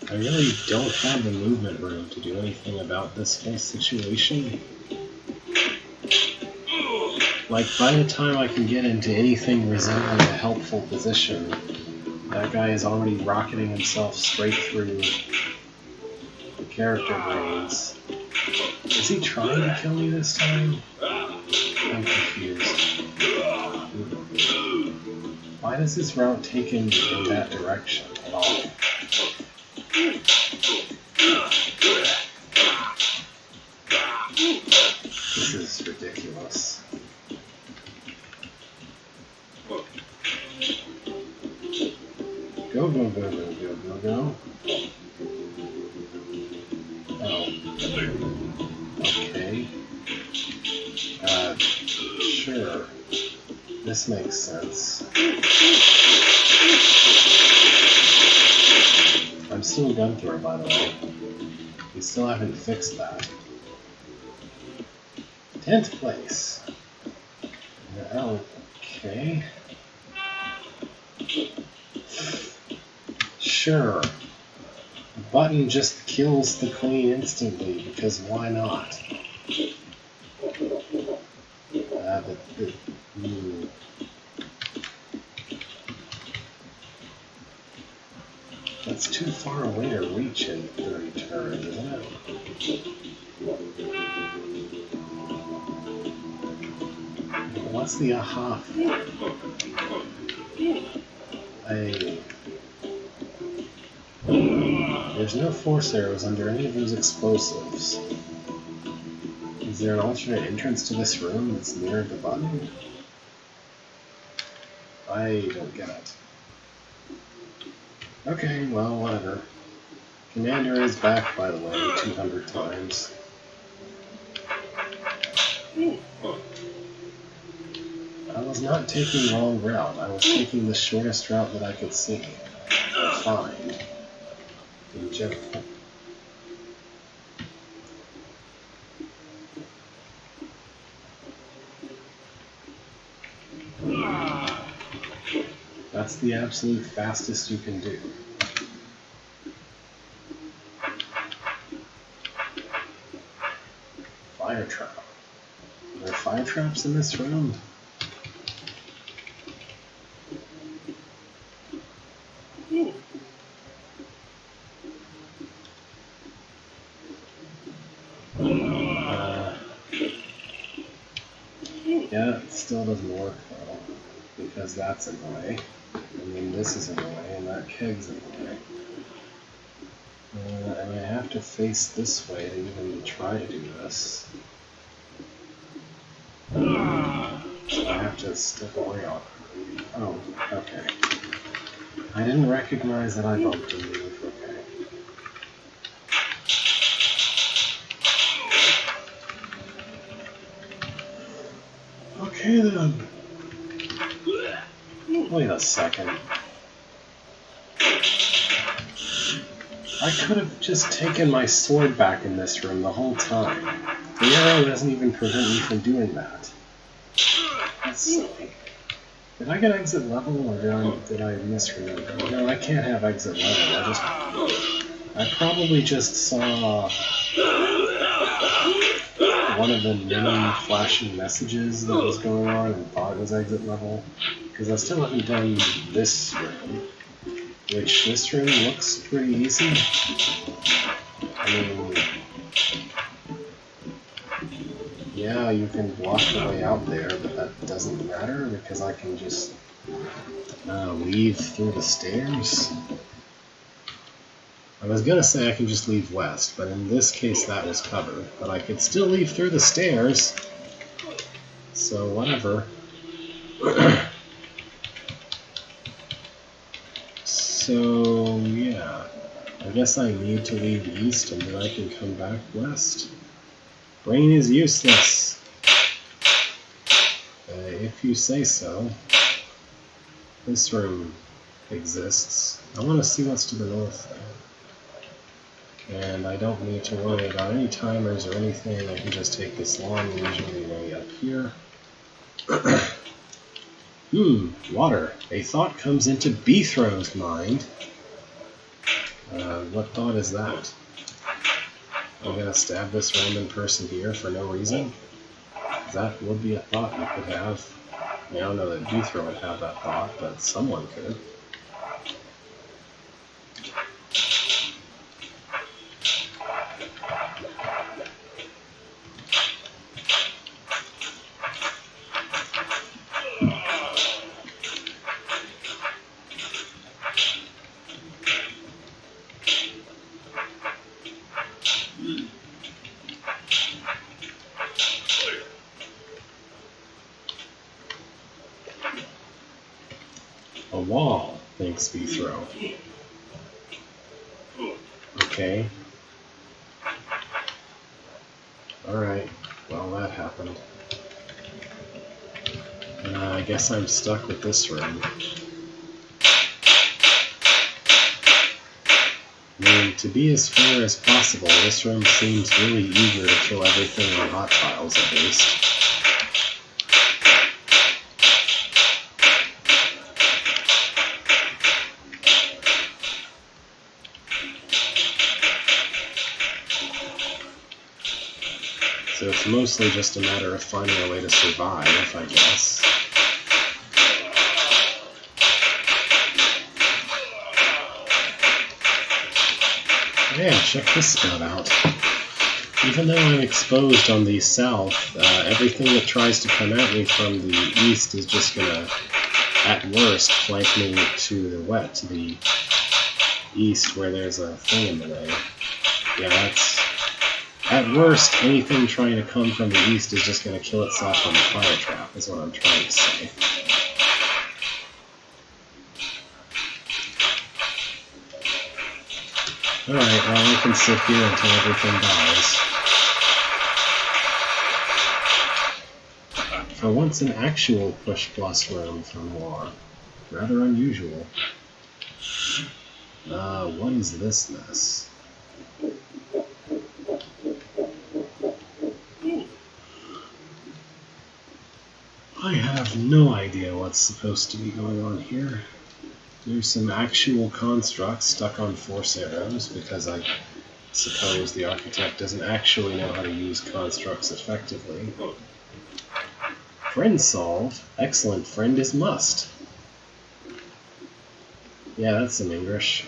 A: I really don't have the movement room to do anything about this whole situation. Like, by the time I can get into anything resembling a helpful position, that guy is already rocketing himself straight through the character brains. Is he trying to kill me this time? I'm confused. Why does this route take him in that direction at all? This is ridiculous. Go, go, go, go, go, go, go. Oh. Okay. Sure. This makes sense. I'm still gun thrower, by the way. We still haven't fixed that. 10th place. Okay. Sure. The button just kills the queen instantly, because why not? That's too far away to reach in 30 turns, isn't it? What's the aha for? There's no force arrows under any of those explosives. Is there an alternate entrance to this room that's near the button? I don't get it. Okay, well, whatever. Commander is back, by the way, 200 times. I was not taking the wrong route. I was taking the shortest route that I could see. Fine. In general. That's the absolute fastest you can do. Fire trap. Are there fire traps in this room? Yeah, it still doesn't work though, because that's in the way, and then this is in the way, and that keg's in the way. And I have to face this way to even try to do this. So I have to step away off. Oh, okay. I didn't recognize that I bumped a move. Okay. Okay then. Wait a second. I could have just taken my sword back in this room the whole time. The arrow doesn't even prevent me from doing that. That's silly. Did I get exit level or did I misremember? No, I can't have exit level. I probably just saw one of the many flashing messages that was going on and thought it was exit level. Because I still haven't done this room. Which, this room looks pretty easy. I mean, yeah, you can block the way out there, but that doesn't matter because I can just leave through the stairs. I was gonna say I can just leave west, but in this case that was covered. But I could still leave through the stairs, so whatever. So, yeah. I guess I need to leave east and then I can come back west. Rain is useless. If you say so. This room exists. I want to see what's to the north though. And I don't need to worry about any timers or anything. I can just take this long leisurely way up here. Water. A thought comes into Beethrow's mind. What thought is that? I'm gonna stab this random person here for no reason? That would be a thought you could have. I don't know that Beethrow would have that thought, but someone could. A wall, thinks Beethrow. Okay. Alright, well that happened. I guess I'm stuck with this room. I mean, to be as fair as possible, this room seems really eager to kill everything on hot tiles at least. So it's mostly just a matter of finding a way to survive, I guess. Yeah, check this spot out. Even though I'm exposed on the south, everything that tries to come at me from the east is just gonna, at worst, flank me to the east where there's a thing in the way. Yeah, that's... At worst, anything trying to come from the east is just going to kill itself on the fire trap, is what I'm trying to say. Alright, well I can sit here until everything dies. For once an actual push-plus room for Noir. Rather unusual. What is this mess? I have no idea what's supposed to be going on here. There's some actual constructs stuck on force arrows because I suppose the architect doesn't actually know how to use constructs effectively. Friend solved. Excellent friend is must. Yeah, that's some English.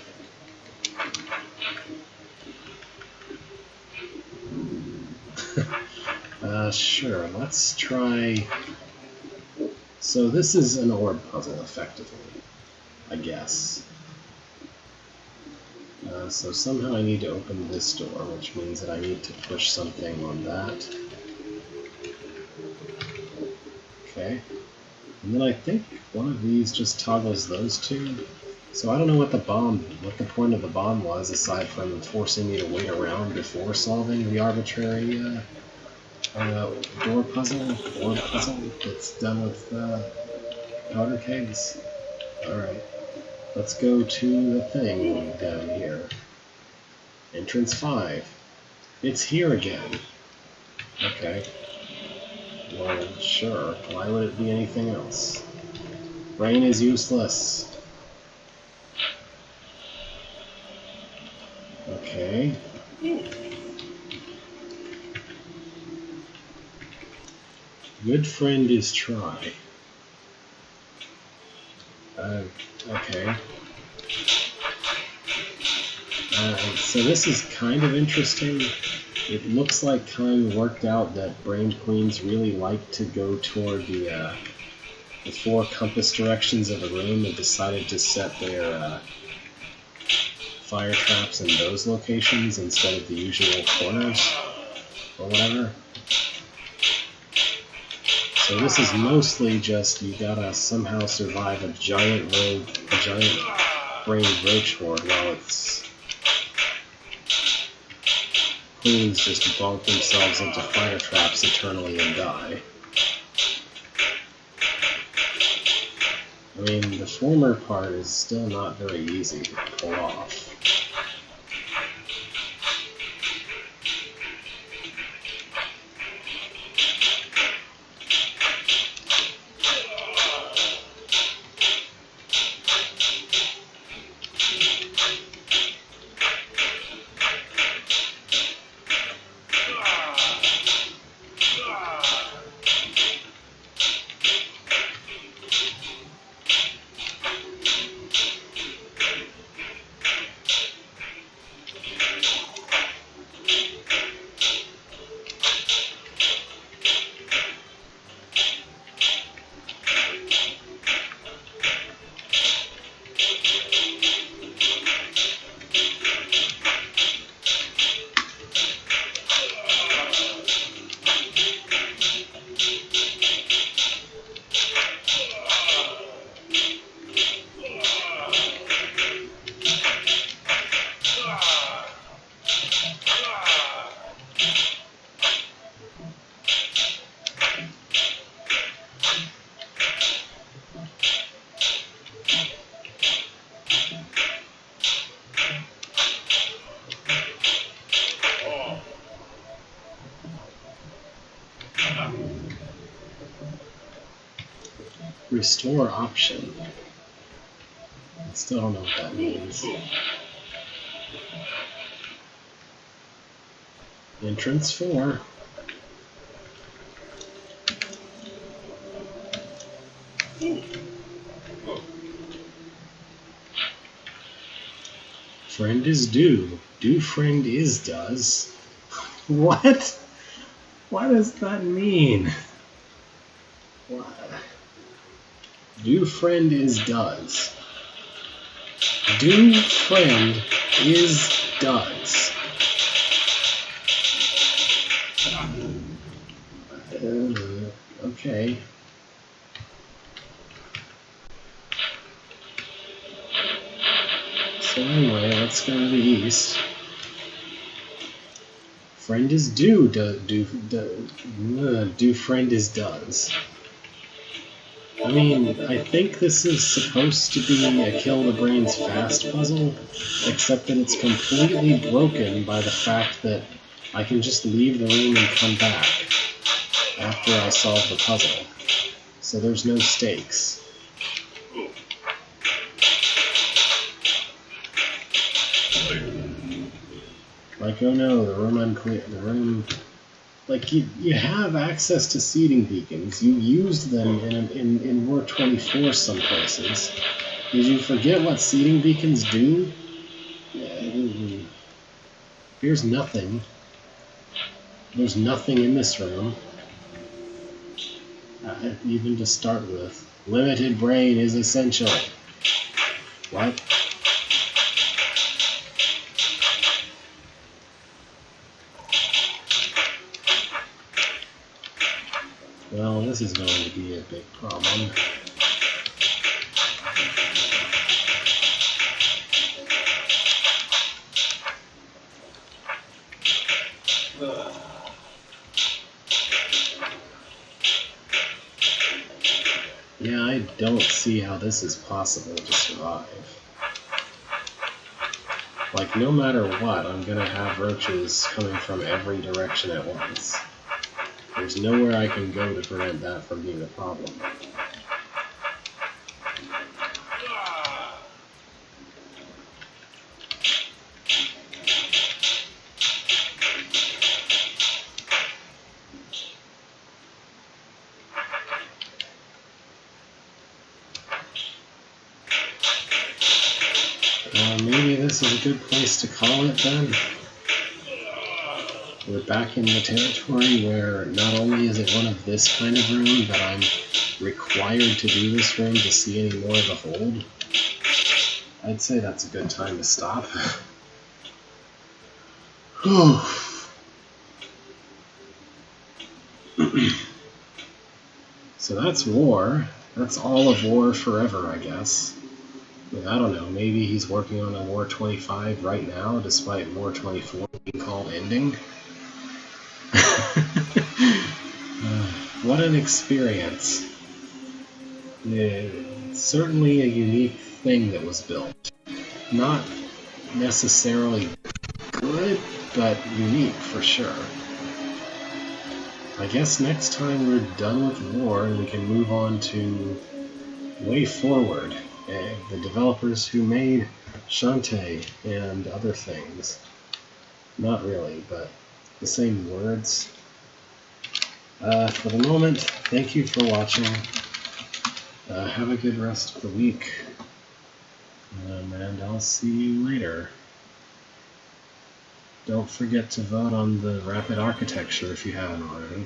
A: Sure, let's try... So this is an orb puzzle, effectively, I guess. So somehow I need to open this door, which means that I need to push something on that. Okay. And then I think one of these just toggles those two. So I don't know what the point of the bomb was, aside from forcing me to wait around before solving the arbitrary door puzzle, orb puzzle that's done with powder kegs. Alright, let's go to the thing down here. Entrance 5. It's here again. Okay. Well, sure. Why would it be anything else? Brain is useless. Okay. Good friend is try. Okay. So this is kind of interesting. It looks like Kime worked out that Brain Queens really like to go toward the 4 compass directions of the room and decided to set their fire traps in those locations instead of the usual corners or whatever. So this is mostly just you gotta somehow survive a giant brain roach horde while its queens just bonk themselves into fire traps eternally and die. I mean, the former part is still not very easy to pull off. Restore option. I still don't know what that means. Entrance 4. Friend is do. Do friend is does. What? What does that mean? What? Do friend is does. Do friend is does. Okay. So anyway, let's go to the east. Friend is do friend is does. I mean, I think this is supposed to be a kill the brains fast puzzle, except that it's completely broken by the fact that I can just leave the room and come back after I solve the puzzle. So there's no stakes. Like, oh no, the room unclear. The room, like you have access to seeding beacons. You used them in War 24 some places. Did you forget what seeding beacons do? Here's nothing. There's nothing in this room. Even to start with, limited brain is essential. What? this is going to be a big problem. Yeah, I don't see how this is possible to survive. Like, no matter what, I'm gonna have roaches coming from every direction at once. There's nowhere I can go to prevent that from being a problem. Maybe this is a good place to call it then. We're back in the territory where not only is it one of this kind of room, but I'm required to do this room to see any more of the hold. I'd say that's a good time to stop. So that's war. That's all of war forever, I guess. I don't know, maybe he's working on a War 25 right now, despite War 24 being called ending. What an experience. It's certainly a unique thing that was built. Not necessarily good, but unique for sure. I guess next time we're done with war and we can move on to Way Forward. The developers who made Shantae and other things. Not really, but the same words. For the moment, thank you for watching. Have a good rest of the week. And I'll see you later. Don't forget to vote on the Rapid Architecture if you haven't already.